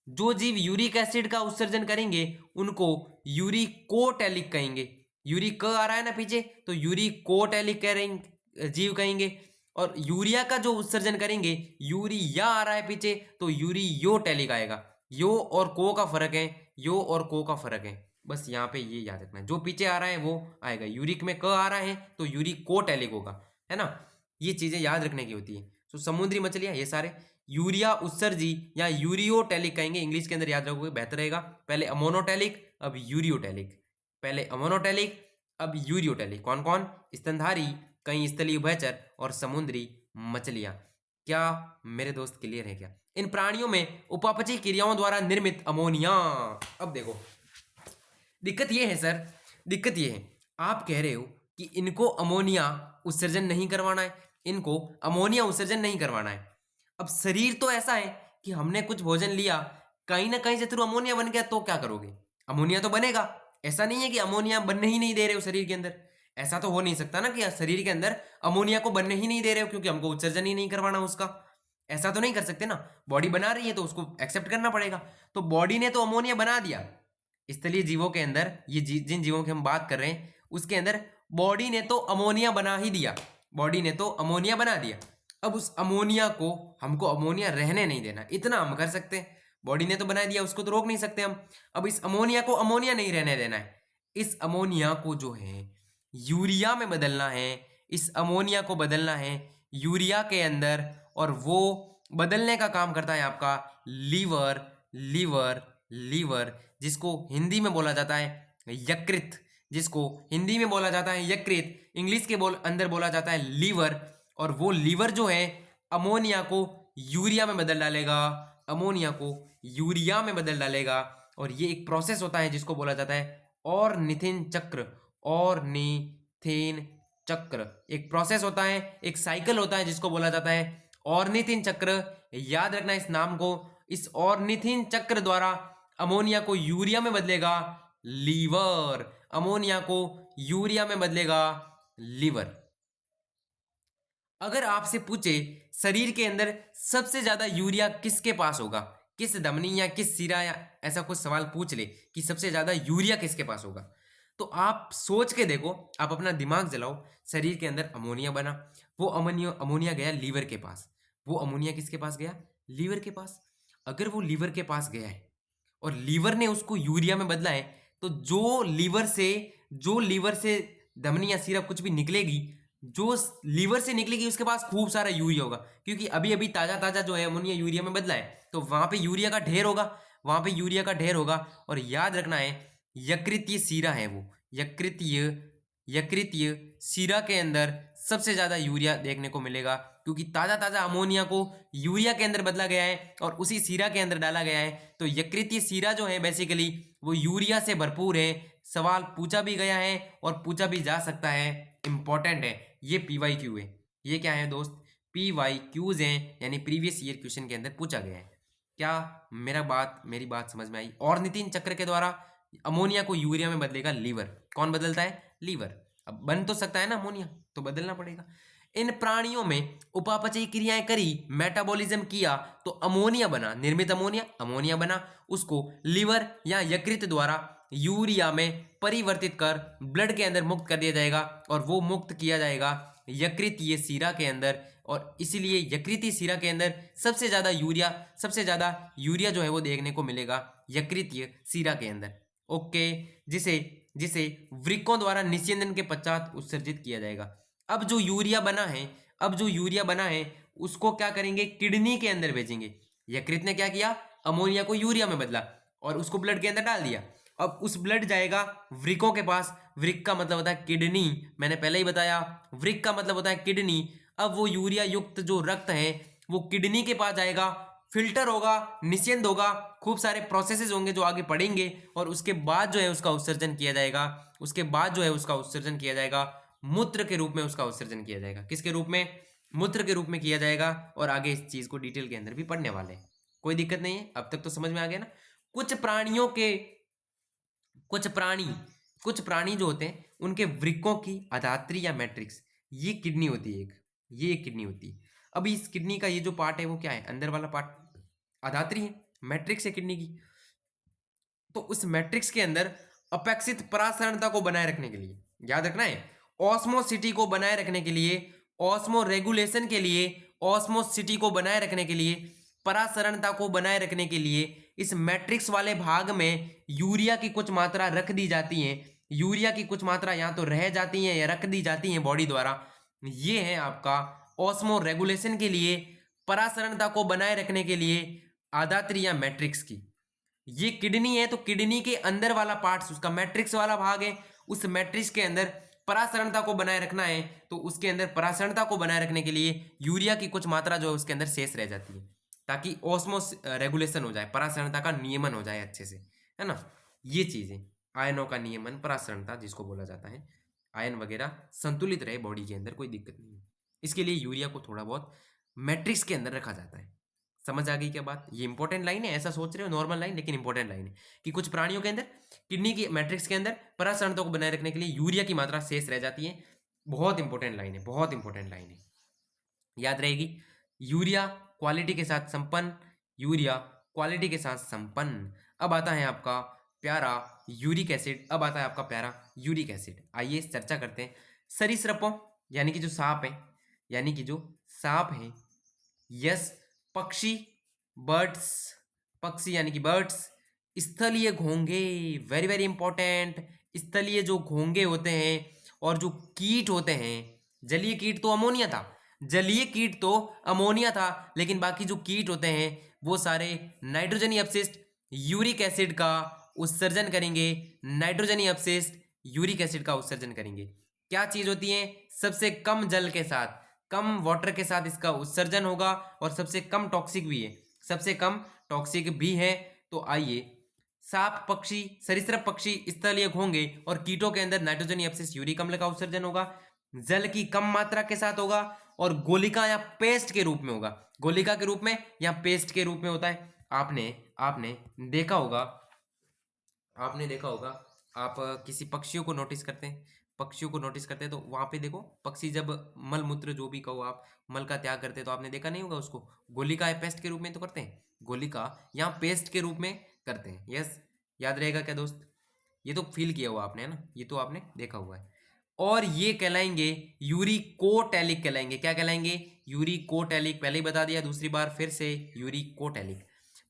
[SPEAKER 1] जो जीव यूरिक एसिड का उत्सर्जन करेंगे उनको यूरिकोटैलिक कहेंगे। यूरिक आ रहा है ना पीछे, तो यूरिकोटैलिक कहेंगे जीव कहेंगे। और यूरिया का जो उत्सर्जन करेंगे, यूरिया आ रहा है पीछे, तो यूरियोटैलिक आएगा। यो और को का फर्क है, यो और को का फर्क है, बस यहाँ पे ये याद रखना है। जो पीछे आ रहा है वो आएगा, यूरिक में क आ रहा है तो यूरिकोटैलिक होगा, है ना। ये चीजें याद रखने की होती है। तो समुद्री मछलियां ये सारे यूरिया उत्सर्जी या यूरियोटैलिक कहेंगे, इंग्लिश के अंदर याद रखोगे बेहतर रहेगा। पहले अमोनोटैलिक अब यूरियोटैलिक, पहले अमोनोटैलिक अब यूरियोटैलिक। कौन कौन? स्तनधारी, कई स्थलीय उभयचर और समुद्री मछलियां। क्या मेरे दोस्त क्लियर है क्या? इन प्राणियों में उपापचयी क्रियाओं द्वारा निर्मित अमोनिया। अब देखो दिक्कत ये है सर, दिक्कत ये है, आप कह रहे हो कि इनको अमोनिया उत्सर्जन नहीं करवाना है, इनको अमोनिया उत्सर्जन नहीं करवाना है। अब शरीर तो ऐसा है कि हमने कुछ भोजन लिया, कहीं ना कहीं से थ्रू अमोनिया बन गया, तो क्या करोगे? अमोनिया तो बनेगा। ऐसा नहीं है कि अमोनिया बनने ही नहीं दे रहे हो शरीर के अंदर, ऐसा तो हो नहीं सकता ना कि शरीर के अंदर अमोनिया को बनने ही नहीं दे रहे हो क्योंकि हमको उत्सर्जन ही नहीं करवाना उसका। ऐसा तो नहीं कर सकते ना, बॉडी बना रही है तो उसको एक्सेप्ट करना पड़ेगा। तो बॉडी ने तो अमोनिया बना दिया, स्थलीय जीवों के अंदर, ये जिन जीवों की हम बात कर रहे हैं उसके अंदर बॉडी ने तो अमोनिया बना ही दिया, बॉडी ने तो अमोनिया बना दिया। अब उस अमोनिया को, हमको अमोनिया रहने नहीं देना, इतना हम कर सकते हैं। बॉडी ने तो बना दिया, उसको तो रोक नहीं सकते हम। अब इस अमोनिया को अमोनिया नहीं रहने देना है, इस अमोनिया को जो है यूरिया में बदलना है। इस अमोनिया को बदलना है यूरिया के अंदर, और वो बदलने का काम करता है आपका लीवर। लीवर, लीवर जिसको हिंदी में बोला जाता है यकृत, जिसको हिंदी में बोला जाता है यकृत, इंग्लिश के अंदर बोला जाता है लीवर। और वो लीवर जो है अमोनिया को यूरिया में बदल डालेगा, अमोनिया को यूरिया में बदल डालेगा। और ये एक प्रोसेस होता है जिसको बोला जाता है ऑर्निथिन चक्र। ऑर्निथिन चक्र एक प्रोसेस होता है, एक साइकिल होता है जिसको बोला जाता है ऑर्निथिन चक्र। याद रखना इस नाम को। इस ऑर्निथिन चक्र द्वारा अमोनिया को यूरिया में बदलेगा लीवर, अमोनिया को यूरिया में बदलेगा लीवर। अगर आपसे पूछे शरीर के अंदर सबसे ज्यादा यूरिया किसके पास होगा, किस धमनी या किस सिरा, या ऐसा कुछ सवाल पूछ ले कि सबसे ज्यादा यूरिया किसके पास होगा, तो आप सोच के देखो, आप अपना दिमाग जलाओ। शरीर के अंदर अमोनिया बना, वो अमोनिया गया लीवर के पास। वो अमोनिया किसके पास गया? लीवर के पास। अगर वो लीवर के पास गया है और लीवर ने उसको यूरिया में बदला है, तो जो लीवर से धमनी या सिरा कुछ भी निकलेगी, जो लीवर से निकलेगी उसके पास खूब सारा यूरिया होगा, क्योंकि अभी अभी ताजा ताजा जो है अमोनिया यूरिया में बदला है, तो वहां पे यूरिया का ढेर होगा, वहां पे यूरिया का ढेर होगा। और याद रखना है यकृतीय सीरा है वो, यकृतीय सिरा के अंदर सबसे ज्यादा यूरिया देखने को मिलेगा क्योंकि ताज़ा ताज़ा अमोनिया को यूरिया के अंदर बदला गया है और उसी सीरा के अंदर डाला गया है। तो यकृतीय सीरा जो है बेसिकली वो यूरिया से भरपूर है। सवाल पूछा भी गया है और पूछा भी जा सकता है, इंपॉर्टेंट है। ये PYQ है। ये क्या है दोस्त? PYQs हैं, यानी प्रीवियस ईयर क्वेश्चन के अंदर पूछा गया है। क्या मेरी बात समझ में आई? और नितिन चक्र के द्वारा अमोनिया को यूरिया में बदलेगा लीवर। कौन बदलता है? लीवर। अब बन तो सकता है ना अमोनिया, तो बदलना पड़ेगा। इन प्राणियों में उपापचयी क्रियाएं करी, मेटाबॉलिज्म किया, तो अमोनिया बना, निर्मित अमोनिया बना। उसको लीवर या यकृत द्वारा यूरिया में परिवर्तित कर ब्लड के अंदर मुक्त कर दिया जाएगा और वो मुक्त किया जाएगा यकृतीय सीरा के अंदर। और इसीलिए यकृतीय सीरा के अंदर सबसे ज़्यादा यूरिया जो है वो देखने को मिलेगा यकृतीय सीरा के अंदर। ओके, जिसे जिसे वृक्कों द्वारा निस्यंदन के पश्चात उत्सर्जित किया जाएगा। अब जो यूरिया बना है उसको क्या करेंगे? किडनी के अंदर भेजेंगे। यकृत ने क्या किया? अमोनिया को यूरिया में बदला और उसको ब्लड के अंदर डाल दिया। अब उस ब्लड जाएगा वृक्कों के पास। वृक्क का मतलब होता है किडनी, मैंने पहले ही बताया, वृक्क का मतलब होता है किडनी। अब वो यूरिया युक्त जो रक्त है वो किडनी के पास जाएगा, फिल्टर होगा, निस्यंद होगा, खूब सारे प्रोसेसेस होंगे जो आगे पढ़ेंगे और उसके बाद जो है उसका उत्सर्जन किया जाएगा। मूत्र के रूप में उसका उत्सर्जन किया जाएगा। किसके रूप में? मूत्र के रूप में किया जाएगा। और आगे इस चीज को डिटेल के अंदर भी पढ़ने वाले हैं, कोई दिक्कत नहीं है। अब तक तो समझ में आ गया ना? कुछ प्राणी जो होते हैं उनके वृक्कों की अधात्री या मैट्रिक्स, ये किडनी होती है ये एक किडनी होती है। अब इस किडनी का ये जो पार्ट है वो क्या है? अंदर वाला पार्ट अधात्री है, मैट्रिक्स है किडनी की। तो उस मैट्रिक्स के अंदर अपेक्षित परासरणता को बनाए रखने के लिए, याद रखना है, ऑस्मोसिटी को बनाए रखने के लिए, ऑस्मो रेगुलेशन के लिए, ऑस्मोसिटी को बनाए रखने के लिए, परासरणता को बनाए रखने के लिए इस मैट्रिक्स वाले भाग में यूरिया की कुछ मात्रा रख दी जाती है। यूरिया की कुछ मात्रा या तो रह जाती है या रख दी जाती है बॉडी द्वारा। ये है आपका ऑस्मो रेगुलेशन के लिए, परासरणता को बनाए रखने के लिए आधात्री या मैट्रिक्स की। ये किडनी है तो किडनी के अंदर वाला पार्ट उसका मैट्रिक्स वाला भाग है। उस मैट्रिक्स के अंदर परासरणता को बनाए रखना है तो उसके अंदर परासरणता को बनाए रखने के लिए यूरिया की कुछ मात्रा जो है उसके अंदर शेष रह जाती है, ताकि ऑस्मोस रेगुलेशन हो जाए, परासरणता का नियमन हो जाए अच्छे से, है ना। ये चीजें आयनों का नियमन, परासरणता जिसको बोला जाता है, आयन वगैरह संतुलित रहे बॉडी के अंदर, कोई दिक्कत नहीं है। इसके लिए यूरिया को थोड़ा बहुत मैट्रिक्स के अंदर रखा जाता है। समझ आ गई क्या बात? ये इंपॉर्टेंट लाइन है, ऐसा सोच रहे हो नॉर्मल लाइन, लेकिन इंपॉर्टेंट लाइन है कि कुछ प्राणियों के अंदर किडनी की मैट्रिक्स के अंदर परासरणता को बनाए रखने के लिए यूरिया की मात्रा शेष रह जाती है। बहुत इंपॉर्टेंट लाइन है, बहुत इंपॉर्टेंट लाइन है, याद रहेगी। यूरिया क्वालिटी के साथ संपन्न, यूरिया क्वालिटी के साथ संपन्न। अब आता है आपका प्यारा यूरिक एसिड, अब आता है आपका प्यारा यूरिक एसिड। आइए चर्चा करते हैं। सरीसृपों यानी कि जो सांप है, यस, पक्षी, पक्षी यानी कि बर्ड्स, स्थलीय घोंगे, वेरी वेरी इंपॉर्टेंट। स्थलीय जो घोंगे होते हैं और जो कीट होते हैं, जलीय कीट तो अमोनिया था, लेकिन बाकी जो कीट होते हैं वो सारे नाइट्रोजनी अपशिष्ट यूरिक एसिड का उत्सर्जन करेंगे। नाइट्रोजनी अपशिष्ट यूरिक एसिड का उत्सर्जन करेंगे। क्या चीज होती है? सबसे कम जल के साथ, कम वाटर के साथ इसका उत्सर्जन होगा और सबसे कम टॉक्सिक भी है। तो आइए, सांप, पक्षी, सरीसृप पक्षी, स्थलीय घोंगे और कीटों के अंदर नाइट्रोजनी अपशिष्ट यूरिक अम्ल का उत्सर्जन होगा। जल की कम मात्रा के साथ होगा और गोलिका या पेस्ट के रूप में होगा। गोलिका के रूप में या पेस्ट के रूप में होता है। आपने देखा होगा, आप किसी पक्षियों को नोटिस करते हैं तो वहां पे देखो, पक्षी जब मल मूत्र जो भी कहो आप, मल का त्याग करते हैं तो आपने देखा नहीं होगा उसको गोलिका या पेस्ट के रूप में तो करते हैं, गोलिका या पेस्ट के रूप में करते हैं। यस, याद रहेगा क्या दोस्त? ये तो फील किया हुआ आपने, है ना, ये तो आपने देखा हुआ है। और ये कहलाएंगे यूरिकोटैलिक कहलाएंगे। क्या कहलाएंगे? यूरिकोटैलिक। पहले ही बता दिया, दूसरी बार फिर से यूरिकोटैलिक।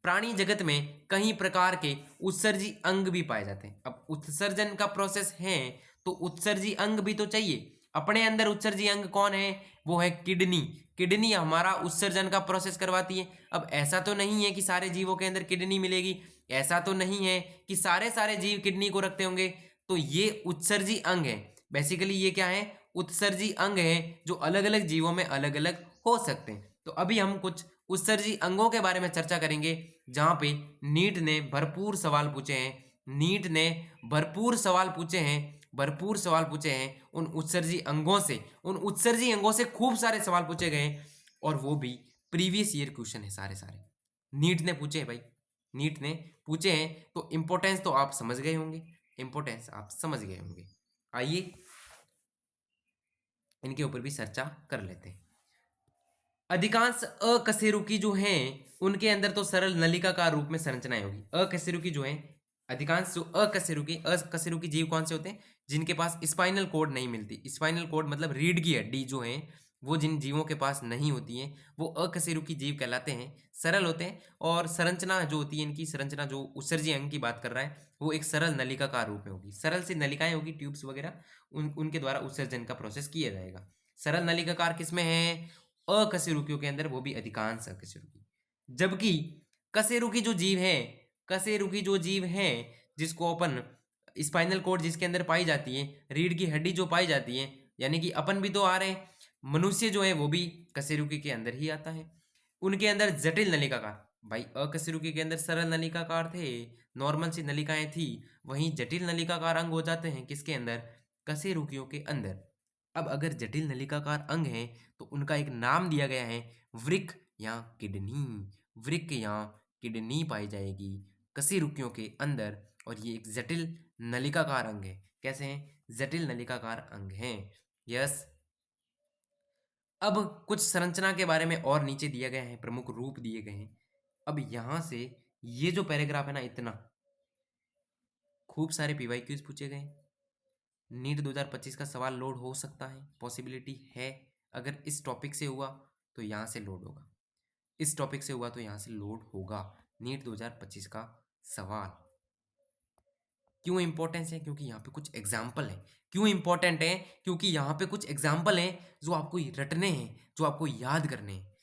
[SPEAKER 1] प्राणी जगत में कई प्रकार के उत्सर्जी अंग भी पाए जाते हैं। अब उत्सर्जन का प्रोसेस है तो उत्सर्जी अंग भी तो चाहिए। अपने अंदर उत्सर्जी अंग कौन है? वो है किडनी। किडनी हमारा उत्सर्जन का प्रोसेस करवाती है। अब ऐसा तो नहीं है कि सारे जीवों के अंदर किडनी मिलेगी, ऐसा तो नहीं है कि सारे जीव किडनी को रखते होंगे। तो ये उत्सर्जी अंग है। बेसिकली ये क्या है? उत्सर्जी अंग है जो अलग अलग जीवों में अलग अलग हो सकते हैं। तो अभी हम कुछ उत्सर्जी अंगों के बारे में चर्चा करेंगे, जहां पे नीट ने भरपूर सवाल पूछे हैं। नीट ने भरपूर सवाल पूछे हैं, भरपूर सवाल पूछे हैं उन उत्सर्जी अंगों से। उन उत्सर्जी अंगों से खूब सारे सवाल पूछे गए हैं, और वो भी प्रीवियस ईयर क्वेश्चन है सारे सारे। नीट ने पूछे हैं भाई, नीट ने पूछे हैं, तो इंपॉर्टेंस तो आप समझ गए होंगे, इंपॉर्टेंस आप समझ गए होंगे। आइए इनके ऊपर भी चर्चा कर लेते हैं। अधिकांश अकशेरुकी जो हैं उनके अंदर तो सरल नलिकाकार रूप में संरचनाएं होगी। अकशेरुकी जो हैं, अधिकांश जो अकशेरुकी जीव कौन से होते हैं? जिनके पास स्पाइनल कोड नहीं मिलती। स्पाइनल कोड मतलब रीढ़ की हड्डी जो है, वो जिन जीवों के पास नहीं होती है वो अकशेरुकी जीव कहलाते हैं। सरल होते हैं, और संरचना जो होती है इनकी, संरचना जो उत्सर्जी अंग की बात कर रहा है वो एक सरल नलिकाकार रूप में होगी। सरल सी नलिकाएं होगी, ट्यूब्स वगैरह, उनके द्वारा उत्सर्जन का प्रोसेस किया जाएगा। सरल नलिकाकार किसमें है? अकशेरुकियों के अंदर, वो भी अधिकांश अकशेरुकी। जबकि कशेरुकी जो जीव है, कशेरुकी जो जीव है जिसको अपन स्पाइनल कोड जिसके अंदर पाई जाती है, रीढ़ की हड्डी जो पाई जाती है, यानी कि अपन भी तो आ रहे हैं, मनुष्य जो है वो भी कशेरुकी के अंदर ही आता है। उनके अंदर जटिल नलिकाकार, भाई अकशेरुकी के अंदर सरल नलिकाकार थे, नॉर्मल सी नलिकाएं थी, वहीं जटिल नलिकाकार अंग हो जाते हैं किसके अंदर? कशेरुकियों के अंदर। अब अगर जटिल नलिकाकार अंग हैं तो उनका एक नाम दिया गया है वृक्क या किडनी। वृक्क या किडनी पाई जाएगी कशेरुकियों के अंदर, और ये एक जटिल नलिकाकार अंग है। कैसे हैं? जटिल नलिकाकार अंग हैं। यस। अब कुछ संरचना के बारे में और नीचे दिया गया है, प्रमुख रूप दिए गए हैं। अब यहां से ये जो पैराग्राफ है ना, इतना खूब सारे पीवाईक्यूज पूछे गए। नीट 2025 का सवाल लोड हो सकता है, पॉसिबिलिटी है। अगर इस टॉपिक से हुआ तो यहाँ से लोड होगा, इस टॉपिक से हुआ तो यहाँ से लोड होगा नीट 2025 का सवाल। क्यों इंपॉर्टेंस है? क्योंकि यहाँ पे कुछ एग्जाम्पल है। क्यों इंपॉर्टेंट है? क्योंकि यहाँ पे कुछ एग्जाम्पल हैं जो आपको रटने हैं, जो आपको याद करने हैं,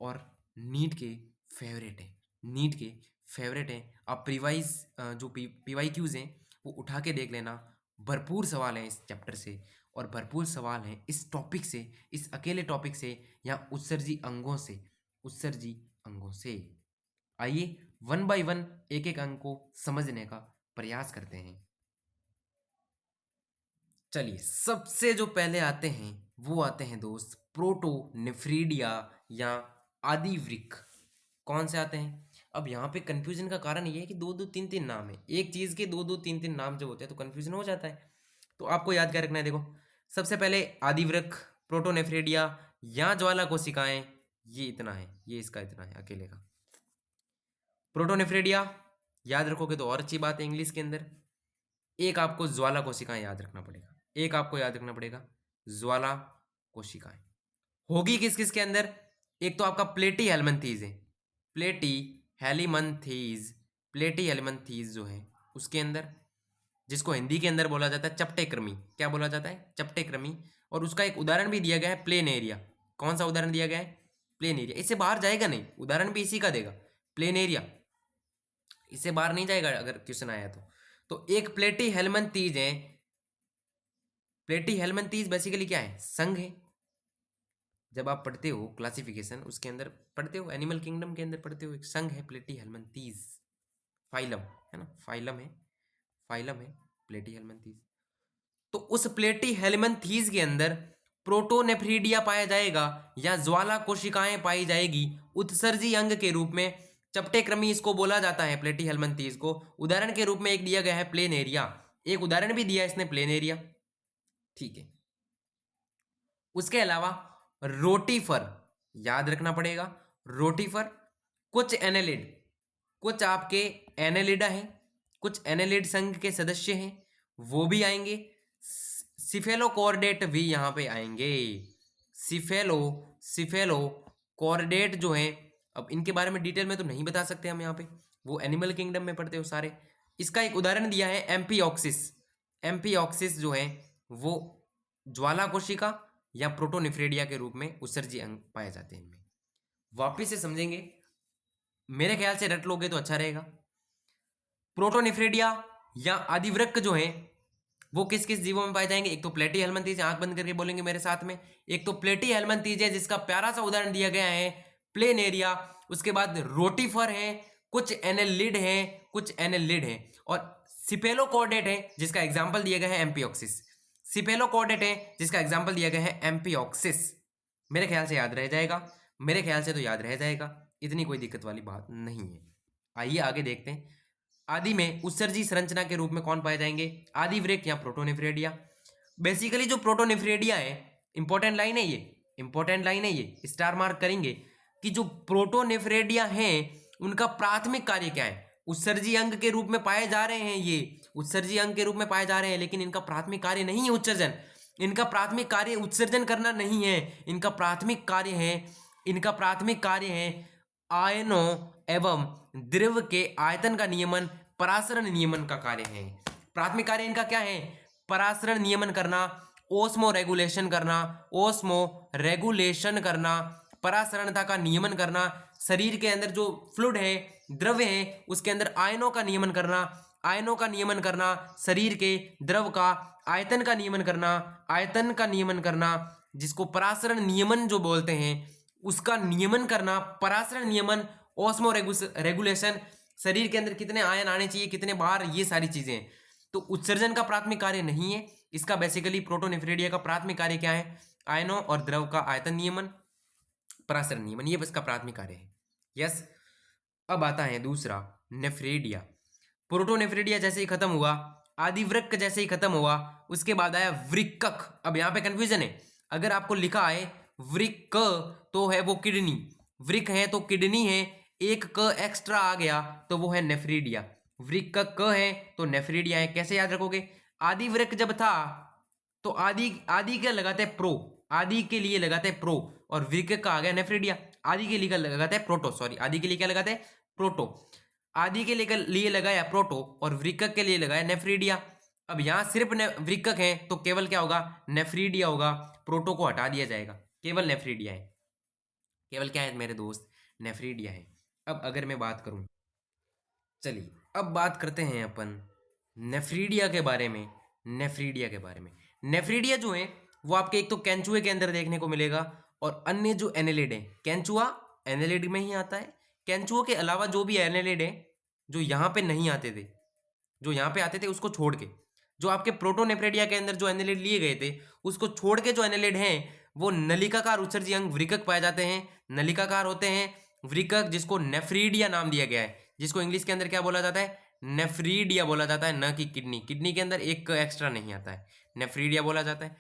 [SPEAKER 1] और नीट के फेवरेट हैं, नीट के फेवरेट हैं। आप प्रीवाइज जो पीवाईक्यूज हैं वो उठा के देख लेना। भरपूर सवाल हैं इस चैप्टर से, और भरपूर सवाल हैं इस टॉपिक से, इस अकेले टॉपिक से, या उत्सर्जी अंगों से, उत्सर्जी अंगों से। आइए वन बाय वन एक एक अंग को समझने का प्रयास करते हैं। चलिए, सबसे जो पहले आते हैं वो आते हैं दोस्त प्रोटोनेफ्रीडिया या आदिवृक्क। कौन से आते हैं? अब यहाँ पे कंफ्यूजन का कारण ये है कि दो दो तीन तीन नाम है, एक चीज के दो दो तीन तीन नाम जब होते हैं तो कंफ्यूजन हो जाता है। तो आपको याद क्या रखना है, देखो सबसे पहले आदिवृक्क, प्रोटोनेफ्रीडिया या ज्वाला कोशिकाएं, ये इतना है, ये इसका इतना है अकेले का। प्रोटोनेफ्रीडिया याद रखोगे तो और अच्छी बात है इंग्लिश के अंदर। एक आपको ज्वाला कोशिकाएं याद रखना पड़ेगा, एक आपको याद रखना पड़ेगा ज्वाला कोशिकाएं। होगी किस किस के अंदर? एक तो आपका प्लेटी हेलमिंथीज है, प्लेटी हेलिमंथीज, प्लेटी हेलमिंथीज जो है उसके अंदर, जिसको हिंदी के अंदर बोला जाता है चपटे कृमि। क्या बोला जाता है? चपटे कृमि। और उसका एक उदाहरण भी दिया गया है, प्लेन एरिया। कौन सा उदाहरण दिया गया है? Plain area. इससे बाहर जाएगा नहीं, उदाहरण भी इसी का देगा, प्लेन एरिया, इससे बाहर नहीं जाएगा अगर क्वेश्चन आया तो एक प्लेटी हेलमिंथीज है। प्लेटी हेलमिंथीज बेसिकली क्या है? संघ है। जब आप पढ़ते हो क्लासिफिकेशन, उसके अंदर पढ़ते हो, एनिमल किंगडम के अंदर पढ़ते हो, एक संघ है प्लेटी हेलमिंथीज, फाइलम है ना, फाइलम है, फाइलम है प्लेटी हेलमिंथीज। तो उस प्लेटी हेलमिंथीज के अंदर प्रोटोनेफ्रीडिया पाया जाएगा या ज्वाला कोशिकाएं पाई जाएगी उत्सर्जी अंग के रूप में। चपटे क्रमी इसको बोला जाता है, प्लेटी हेलमिंथीज को। उदाहरण के रूप में एक दिया गया है प्लेन एरिया, एक उदाहरण भी दिया इसने प्लेन एरिया, ठीक है। उसके अलावा रोटीफर याद रखना पड़ेगा, रोटीफर। कुछ एनेलिड, कुछ आपके एनेलिडा है, कुछ एनेलिड संघ के सदस्य हैं, वो भी आएंगे। सिफेलोकॉर्डेट भी यहां पे आएंगे, सिफेलोकॉर्डेट जो है, अब इनके बारे में डिटेल में तो नहीं बता सकते हम यहाँ पे, वो एनिमल किंगडम में पढ़ते हो सारे। इसका एक उदाहरण दिया है एम्फिऑक्सिस। एम्फिऑक्सिस जो है वो ज्वाला कोशिका या प्रोटोनिफ्रेडिया के रूप में उत्सर्जी अंग पाए जाते हैं इनमें। वापिस से समझेंगे, मेरे ख्याल से रट लोगे तो अच्छा रहेगा। प्रोटोनिफ्रेडिया या आदिवृक्क जो है, वो किस किस जीवों में पाए जाएंगे? एक तो प्लेटीहेल्मिन्थीज, आंख बंद करके बोलेंगे मेरे साथ में। एक तो प्लेटीहेल्मिन्थीज है जिसका प्यारा सा उदाहरण दिया गया है प्लेनेरिया। उसके बाद रोटीफर है, कुछ एनेलिड है, कुछ एनेलिड है, और सिपेलोकॉर्डेट है जिसका एग्जाम्पल दिया गया है एम्पियोक्सिस। सिपेलोकॉर्डेट है जिसका एग्जाम्पल दिया गया है एम्पियोक्सिस। मेरे ख्याल से याद रह जाएगा, मेरे ख्याल से तो याद रह जाएगा, इतनी कोई दिक्कत वाली बात नहीं है। आइए आगे देखते हैं। आदि में उत्सर्जी संरचना के रूप में कौन पाए जाएंगे? आदि वृक्क या प्रोटोनेफ्रेडिया। बेसिकली जो प्रोटोनेफ्रेडिया है, इंपॉर्टेंट लाइन है ये, इंपॉर्टेंट लाइन है ये, स्टार मार्क करेंगे कि जो प्रोटोनेफ्रेडिया हैं उनका प्राथमिक कार्य क्या है? उत्सर्जी अंग के रूप में पाए जा रहे हैं, ये उत्सर्जी अंग के रूप में पाए जा रहे हैं, लेकिन इनका प्राथमिक कार्य नहीं है उत्सर्जन। इनका प्राथमिक कार्य उत्सर्जन करना नहीं है, इनका प्राथमिक कार्य है, इनका प्राथमिक कार्य है आयनों एवं द्रव के आयतन का नियमन, परासरण नियमन का कार्य है। प्राथमिक कार्य इनका क्या है? परासरण नियमन करना, ओस्मो रेगुलेशन करना, ओस्मो रेगुलेशन करना, परासरणता का नियमन करना, शरीर के अंदर जो फ्लूइड है, द्रव्य है, उसके अंदर आयनों का नियमन करना, आयनों का नियमन करना, शरीर के द्रव का आयतन का नियमन करना, आयतन का नियमन करना, जिसको परासरण नियमन जो बोलते हैं उसका नियमन करना, परासरण नियमन, ओस्मो रेगुलेशन, शरीर के अंदर कितने आयन आने चाहिए, कितने बार, ये सारी चीजें। तो उत्सर्जन का प्राथमिक कार्य नहीं है इसका। बेसिकली प्रोटोनेफ्रेडिया का प्राथमिक कार्य क्या है? आयनों और द्रव का आयतन नियमन, परासरण नियमन, ये इसका प्राथमिक कार्य है। यस। अब आता है दूसरा, नेफ्रेडिया। प्रोटोनेफ्रेडिया जैसे ही खत्म हुआ, आदिवृक्क जैसे ही खत्म हुआ, उसके बाद आया वृक्कक। अब यहां पे कंफ्यूजन है, अगर आपको लिखा है वृक्क तो है वो किडनी, वृक्क है तो किडनी है, एक क एक्स्ट्रा आ गया तो वो है नेफ्रीडिया। वृक्क क है तो नेफ्रीडिया है। कैसे याद रखोगे? आदिवृक्क जब था तो आदि, आदि क्या लगाते हैं? प्रो, आदि के लिए लगाते हैं प्रो, और वृक्क का आ गया नेफ्रीडिया। आदि के लिए लगाते हैं प्रोटो, सॉरी, आदि के लिए क्या लगाते हैं? प्रोटो। आदि के लिए लगाया प्रोटो और वृक्क के लिए लगाया नेफ्रीडिया। अब यहां सिर्फ वृक्क है तो केवल क्या होगा? नेफ्रीडिया होगा। प्रोटो को हटा दिया जाएगा, केवल नेफ्रीडिया है। केवल क्या है मेरे दोस्त? नेफ्रीडिया है। अब अगर मैं बात करूं, चलिए अब बात करते हैं अपन नेफ्रीडिया के बारे में। नेफ्रीडिया के बारे में, नेफ्रीडिया जो है वो आपके एक तो कैंचुए के अंदर देखने को मिलेगा, और अन्य जो एनेलिड है, कैंचुआ एनेलिड में ही आता है। कैंचुओं के अलावा जो भी एनेलिड है जो यहाँ पे नहीं आते थे, जो यहाँ पे आते थे उसको छोड़ के, जो आपके प्रोटोनेफ्रेडिया के अंदर जो एनेलिड लिए गए थे उसको छोड़ के जो एनेलिड हैं वो नलिकाकार उत्सर्जी अंग वृक्क पाए जाते हैं। नलिकाकार होते हैं वृक्क, जिसको नेफ्रीडिया नाम दिया गया है, जिसको इंग्लिश के अंदर क्या बोला जाता है? नेफ्रीडिया बोला जाता है, न कि किडनी। किडनी के अंदर एक एक्स्ट्रा नहीं आता है, नेफ्रीडिया बोला जाता है।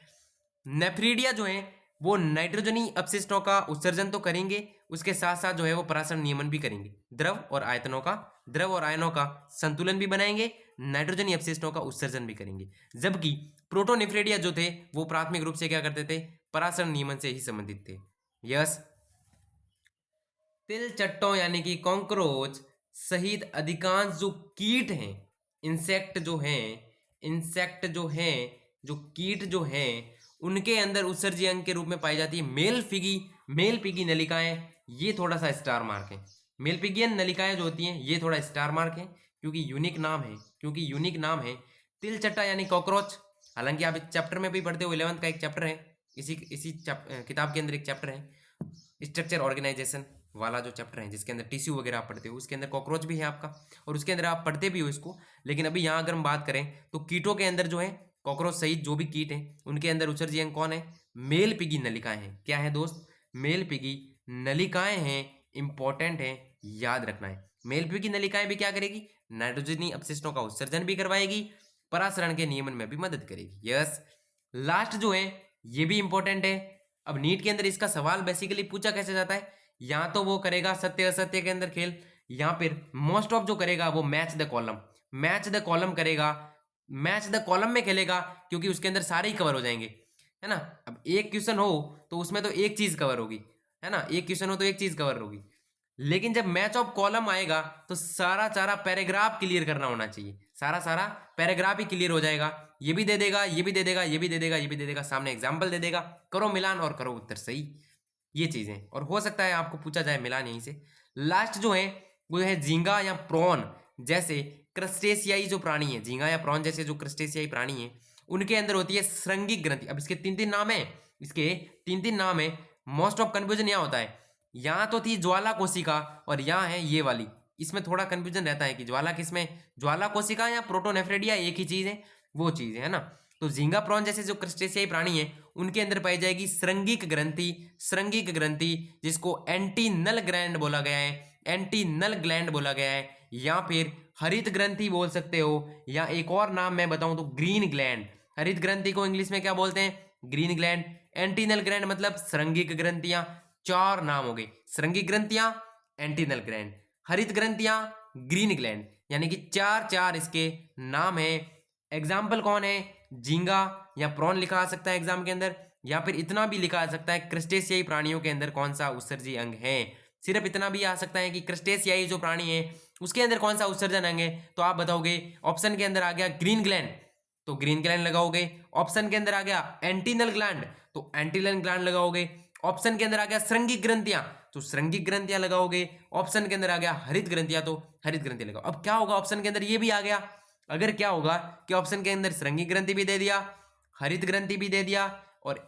[SPEAKER 1] नेफ्रीडिया जो है वो नाइट्रोजनी अपशिष्टों का उत्सर्जन तो करेंगे, उसके साथ साथ जो है वो परासरण नियमन भी करेंगे, द्रव और आयतनों का, द्रव और आयनों का संतुलन भी बनाएंगे, नाइट्रोजनी अपशिष्टों का उत्सर्जन भी करेंगे। जबकि प्रोटोनेफ्रेडिया जो थे वो प्राथमिक रूप से क्या करते थे? परासरण नियमन से ही संबंधित थे। यस। तिल चट्टों यानी कि कॉकरोच सहित अधिकांश जो कीट हैं, इंसेक्ट जो हैं, इंसेक्ट जो हैं, जो कीट जो हैं, उनके अंदर उत्सर्जी अंग के रूप में पाई जाती है मेल पिगी नलिकाएं। ये थोड़ा सा स्टार मार्क है। मेल पिगियन नलिकाएं जो होती हैं ये थोड़ा स्टार मार्क है, क्योंकि यूनिक नाम है, क्योंकि यूनिक नाम है। तिल चट्टा यानी कॉकरोच, हालांकि आप इस चैप्टर में भी पढ़ते हो, 11th का एक चैप्टर है, इसी किताब के अंदर एक चैप्टर है स्ट्रक्चर ऑर्गेनाइजेशन वाला, जो चैप्टर है जिसके अंदर टिश्यू वगैरह आप पढ़ते हो, उसके अंदर कॉकरोच भी है आपका, और उसके अंदर आप पढ़ते भी हो इसको। लेकिन अभी यहाँ अगर हम बात करें तो कीटों के अंदर जो है कॉकरोच सहित जो भी कीट हैं उनके अंदर उत्सर्जी अंग कौन है? मेल पिगी नलिकाएं हैं। क्या है दोस्त? मेल पिगी नलिकाएं हैं, इंपॉर्टेंट है, याद रखना है। मेल पिगी नलिकाएं भी क्या करेगी? नाइट्रोजनी अपशिष्टों का उत्सर्जन भी करवाएगी, परासरण के नियमन में भी मदद करेगी। यस। लास्ट जो है ये भी इंपॉर्टेंट है। अब नीट के अंदर इसका सवाल बेसिकली पूछा कैसे जाता है, या तो वो करेगा सत्य असत्य के अंदर खेल, या फिर मोस्ट ऑफ जो करेगा वो match the column, match the column करेगा, मैच द कॉलम में खेलेगा, क्योंकि उसके अंदर सारे ही कवर हो जाएंगे, है ना। अब एक क्वेश्चन हो तो उसमें तो एक चीज कवर होगी, है ना, एक क्वेश्चन हो तो एक चीज कवर होगी। लेकिन जब मैच ऑफ कॉलम आएगा तो सारा पैराग्राफ क्लियर करना होना चाहिए, सारा पैराग्राफ ही क्लियर हो जाएगा। ये भी दे देगा, ये भी दे देगा, ये भी दे देगा, ये भी दे देगा, सामने एग्जाम्पल दे देगा, करो मिलान और करो उत्तर सही, ये चीजें। और हो सकता है आपको पूछा जाए मिलान यहीं से। लास्ट जो है वो है झींगा या प्रॉन जैसे क्रस्टेशियाई जो प्राणी है, झींगा या प्रॉन जैसे जो क्रस्टेशियाई प्राणी है उनके अंदर होती है श्रृंगिक ग्रंथि। अब इसके तीन तीन नाम है, इसके तीन तीन नाम है। मोस्ट ऑफ कंफ्यूजन यहाँ होता है, यहाँ तो थी ज्वाला कोशिका और यहाँ है ये वाली, इसमें थोड़ा कंफ्यूजन रहता है कि ज्वाला किसमें, ज्वाला कोशिका या प्रोटोनेफ्रेडिया एक ही चीज है, वो चीज है ना। तो झींगा प्रॉन जैसे जो क्रस्टेशियाई प्राणी है उनके अंदर पाई जाएगी श्रृंगिक ग्रंथि, श्रृंगिक ग्रंथि जिसको एंटीनल ग्लैंड बोला गया है, एंटीनल ग्लैंड बोला गया है, या फिर हरित ग्रंथि बोल सकते हो, या एक और नाम मैं बताऊं तो ग्रीन ग्लैंड। हरित ग्रंथि को इंग्लिश में क्या बोलते हैं, ग्रीन ग्लैंड। एंटीनल ग्लैंड मतलब श्रृंगिक ग्रंथियां। चार नाम हो गए, श्रृंगिक ग्रंथियां, एंटीनल ग्लैंड, हरित ग्रंथियां, ग्रीन ग्लैंड, यानी कि चार चार इसके नाम है। एग्जाम्पल कौन है, झींगा या प्रॉन लिखा आ सकता है एग्जाम के अंदर, या फिर इतना भी लिखा आ सकता है क्रस्टेशियाई प्राणियों के अंदर कौन सा उत्सर्जी अंग है। सिर्फ इतना भी आ सकता है कि क्रस्टेशियाई जो प्राणी है उसके अंदर कौन सा उत्सर्जन अंग है, तो आप बताओगे ऑप्शन के अंदर आ गया ग्रीन ग्लैंड, तो ग्रीन ग्लैंड लगाओगे। ऑप्शन के अंदर आ गया एंटीनल ग्लैंड, तो एंटीनल ग्लैंड लगाओगे। ऑप्शन के अंदर आ गया श्रृंगिक ग्रंथियां, तो श्रृंगिक ग्रंथियां लगाओगे। ऑप्शन के अंदर आ गया हरित ग्रंथियां, तो हरित ग्रंथियां लगाओ। अब क्या होगा, ऑप्शन के अंदर ये भी आ गया, अगर क्या होगा कि ऑप्शन के अंदर श्रृंगिक ग्रंथि भी दे दिया, हरित ग्रंथि भी दे दिया, और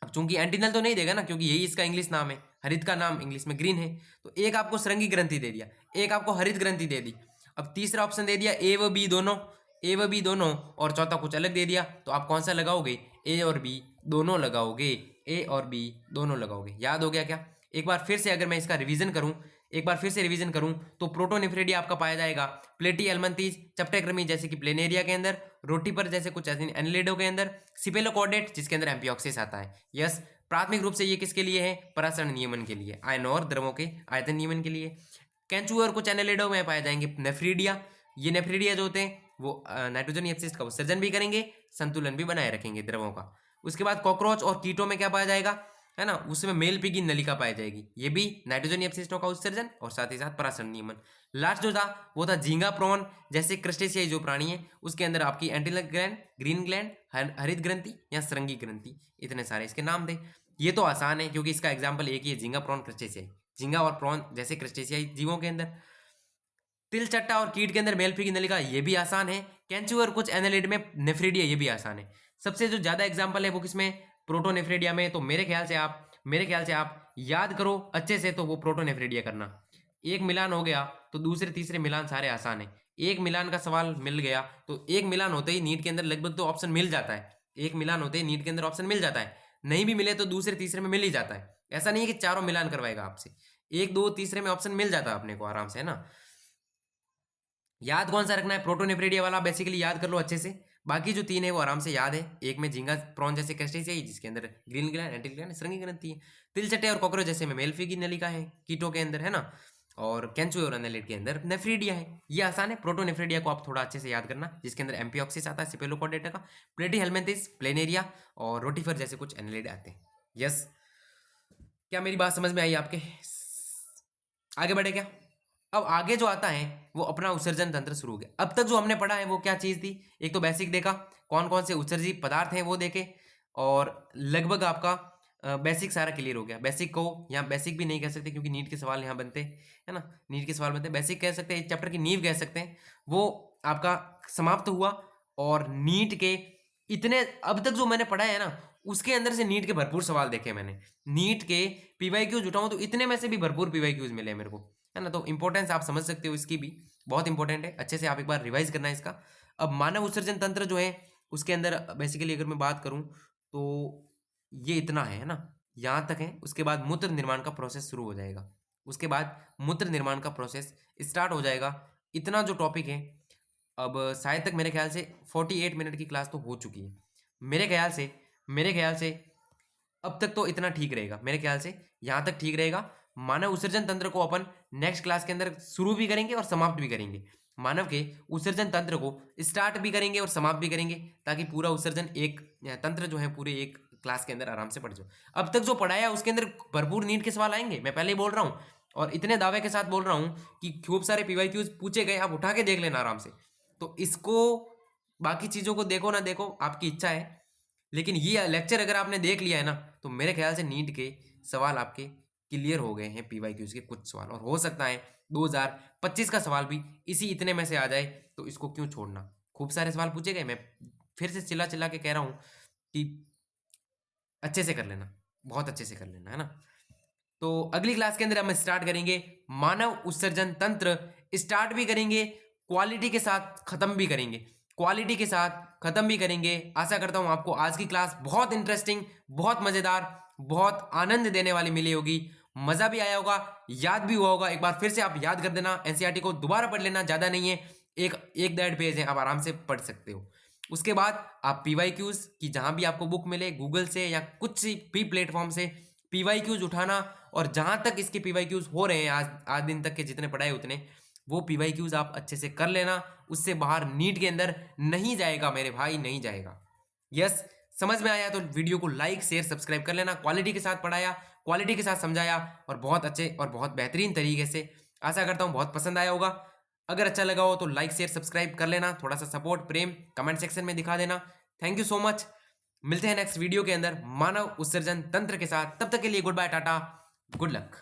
[SPEAKER 1] अब चूंकि एंटीनल तो नहीं देगा ना क्योंकि यही इसका इंग्लिश नाम है, हरित का नाम इंग्लिश में ग्रीन है, तो एक आपको श्रृंगिक ग्रंथि दे दिया, एक आपको हरित ग्रंथि दे दी। अब तीसरा ऑप्शन दे दिया ए व बी दोनों, ए व बी दोनों, और चौथा कुछ अलग दे दिया, तो आप कौन सा लगाओगे, ए और बी दोनों लगाओगे, ए और बी दोनों लगाओगे। याद हो गया क्या, एक बार फिर से अगर मैं इसका रिवीजन करूं, एक बार फिर से रिवीजन करूं तो प्रोटोनेफ्रेडिया आपका पाया जाएगा प्लेटी एल्मंथीज, चप्टेक्रमी जैसे कि प्लेनेरिया के अंदर, रोटी पर जैसे कुछ एनिलिडो के अंदर, सिपेलोकॉर्डेट जिसके अंदर एम्पियोक्सिस आता है। यस, प्राथमिक रूप से ये किसके लिए है, परासरण नियमन के लिए, आयन और द्रवों के आयतन नियमन के लिए। कैंचू और कुछ एनिलिडो में पाए जाएंगे नेफ्रीडिया, ये नेफ्रीडिया जो होते हैं वो नाइट्रोजन अपशिष्ट का उत्सर्जन भी करेंगे, संतुलन भी बनाए रखेंगे द्रवों का। उसके बाद कॉकरोच और कीटों में क्या पाया जाएगा, है ना, उसमें मेल पिगी नलिका पाई जाएगी, ये भी नाइट्रोजन अपशिष्टों का उत्सर्जन और साथ ही साथ परासरण नियमन। लास्ट जो था वो था झींगा प्रॉन जैसे क्रस्टेशियाई जो प्राणी है उसके अंदर आपकी एंटीनल ग्लैंड, ग्रीन ग्लैंड, हरित ग्रंथि या श्रृंगिक ग्रंथि, इतने सारे इसके नाम थे। ये तो आसान है क्योंकि इसका एग्जाम्पल एक ही है, झींगा प्रॉन क्रस्टेशियाई, झींगा और प्रॉन जैसे क्रस्टेशियाई जीवों के अंदर। तिलचट्टा और कीट के अंदर मेल पिगी नलिका, ये भी आसान है। कैंचू और कुछ एनालिड में नेफ्रीडिया, ये भी आसान है। सबसे जो ज्यादा एग्जाम्पल है वो किसमें, प्रोटोनेफ्रेडिया में। तो मेरे ख्याल से आप याद करो अच्छे से, तो वो प्रोटोनेफ्रेडिया करना। एक मिलान हो गया तो दूसरे तीसरे मिलान सारे आसान है। एक मिलान का सवाल मिल गया तो एक मिलान होते ही नीट के अंदर लगभग तो ऑप्शन मिल जाता है, एक मिलान होते ही नीट के अंदर ऑप्शन मिल जाता है। नहीं भी मिले तो दूसरे तीसरे में मिल ही जाता है, ऐसा नहीं है कि चारों मिलान करवाएगा आपसे, एक दो तीसरे में ऑप्शन मिल जाता है अपने को आराम से, है ना। याद कौन सा रखना है, प्रोटोनेफ्रेडिया वाला बेसिकली याद कर लो अच्छे से, बाकी जो तीन है वो आराम से याद है। एक में झींगा प्रॉन जैसे क्रस्टेशियाई जिसके अंदर ग्रीन ग्लैंड, एंटील ग्लैंड, श्रृंगिक ग्रंथि है। तिलचट्टे और कॉकरोच जैसे में मेल पिगी नलिका है कीटों के अंदर, है ना। और कैंचू और एनालिड के अंदर नेफ्रीडिया है। ये आसान है, प्रोटोनेफ्रेडिया को आप थोड़ा अच्छे से याद करना जिसके अंदर एम्पियोक्सिस आता है, सिपेलोकॉर्डेटा का, प्लेटीहेल्मिन्थेस, प्लेनेरिया और रोटिफर जैसे कुछ एनालिड आते हैं। यस, क्या मेरी बात समझ में आई आपके, आगे बढ़े क्या। अब आगे जो आता है वो अपना उत्सर्जन तंत्र शुरू हो गया। अब तक जो हमने पढ़ा है वो क्या चीज थी, एक तो बेसिक देखा, कौन कौन से उत्सर्जी पदार्थ हैं वो देखे, और लगभग आपका बेसिक सारा क्लियर हो गया। बेसिक को यहाँ बेसिक भी नहीं कह सकते क्योंकि नीट के सवाल यहाँ बनते हैं, है ना, नीट के सवाल बनते हैं। बेसिक कह सकते हैं, चैप्टर की नींव कह सकते हैं, वो आपका समाप्त हुआ। और नीट के इतने अब तक जो मैंने पढ़ा है ना उसके अंदर से नीट के भरपूर सवाल देखे मैंने, नीट के पीवाईक्यूज उठाऊं तो इतने में से भी भरपूर पीवाईक्यूज मिले मेरे को, है ना। तो इंपॉर्टेंस आप समझ सकते हो इसकी भी, बहुत इंपॉर्टेंट है, अच्छे से आप एक बार रिवाइज करना है इसका। अब मानव उत्सर्जन तंत्र जो है उसके अंदर बेसिकली अगर मैं बात करूं तो ये इतना है ना, यहाँ तक है। उसके बाद मूत्र निर्माण का प्रोसेस शुरू हो जाएगा, उसके बाद मूत्र निर्माण का प्रोसेस स्टार्ट हो जाएगा। इतना जो टॉपिक है, अब शायद तक मेरे ख्याल से 48 मिनट की क्लास तो हो चुकी है मेरे ख्याल से अब तक तो इतना ठीक रहेगा, मेरे ख्याल से यहाँ तक ठीक रहेगा। मानव उत्सर्जन तंत्र को अपन नेक्स्ट क्लास के अंदर शुरू भी करेंगे और समाप्त भी करेंगे। मानव के उत्सर्जन तंत्र को स्टार्ट भी करेंगे और समाप्त भी करेंगे ताकि पूरा उत्सर्जन एक तंत्र जो है पूरे एक क्लास के अंदर आराम से पढ़ जाओ। अब तक जो पढ़ाया उसके अंदर भरपूर नीट के सवाल आएंगे, मैं पहले ही बोल रहा हूँ, और इतने दावे के साथ बोल रहा हूँ कि खूब सारे पीवाईक्यूज पूछे गए, आप उठा के देख लेना आराम से। तो इसको बाकी चीज़ों को देखो ना देखो आपकी इच्छा है, लेकिन ये लेक्चर अगर आपने देख लिया है ना तो मेरे ख्याल से नीट के सवाल आपके क्लियर हो गए हैं, पीवाईक्यूज के कुछ सवाल, और हो सकता है 2025 का सवाल भी इसी इतने में से आ जाए, तो इसको क्यों छोड़ना। खूब सारे सवाल पूछे गए, मैं फिर से चिल्ला चिल्ला के कह रहा हूँ कि अच्छे से कर लेना, बहुत अच्छे से कर लेना, है ना। तो अगली क्लास के अंदर हम स्टार्ट करेंगे मानव उत्सर्जन तंत्र, स्टार्ट भी करेंगे क्वालिटी के साथ, खत्म भी करेंगे क्वालिटी के साथ, खत्म भी करेंगे। आशा करता हूं आपको आज की क्लास बहुत इंटरेस्टिंग, बहुत मजेदार, बहुत आनंद देने वाली मिली होगी, मजा भी आया होगा, याद भी हुआ होगा। एक बार फिर से आप याद कर देना, एनसीईआरटी को दोबारा पढ़ लेना, ज्यादा नहीं है, एक एक 1.5 पेज है, आप आराम से पढ़ सकते हो। उसके बाद आप पीवाईक्यूज की जहां भी आपको बुक मिले, गूगल से या कुछ भी प्लेटफॉर्म से पीवाईक्यूज उठाना, और जहां तक इसके पीवाईक्यूज हो रहे हैं आज दिन तक के जितने पढ़ाए उतने, वो पीवाईक्यूज आप अच्छे से कर लेना। उससे बाहर नीट के अंदर नहीं जाएगा मेरे भाई, नहीं जाएगा। यस, समझ में आया तो वीडियो को लाइक शेयर सब्सक्राइब कर लेना। क्वालिटी के साथ पढ़ाया, क्वालिटी के साथ समझाया, और बहुत अच्छे और बहुत बेहतरीन तरीके से। आशा करता हूँ बहुत पसंद आया होगा। अगर अच्छा लगा हो तो लाइक शेयर सब्सक्राइब कर लेना, थोड़ा सा सपोर्ट प्रेम कमेंट सेक्शन में दिखा देना। Thank you so much. मिलते हैं नेक्स्ट वीडियो के अंदर मानव उत्सर्जन तंत्र के साथ। तब तक के लिए good bye, tata, good luck.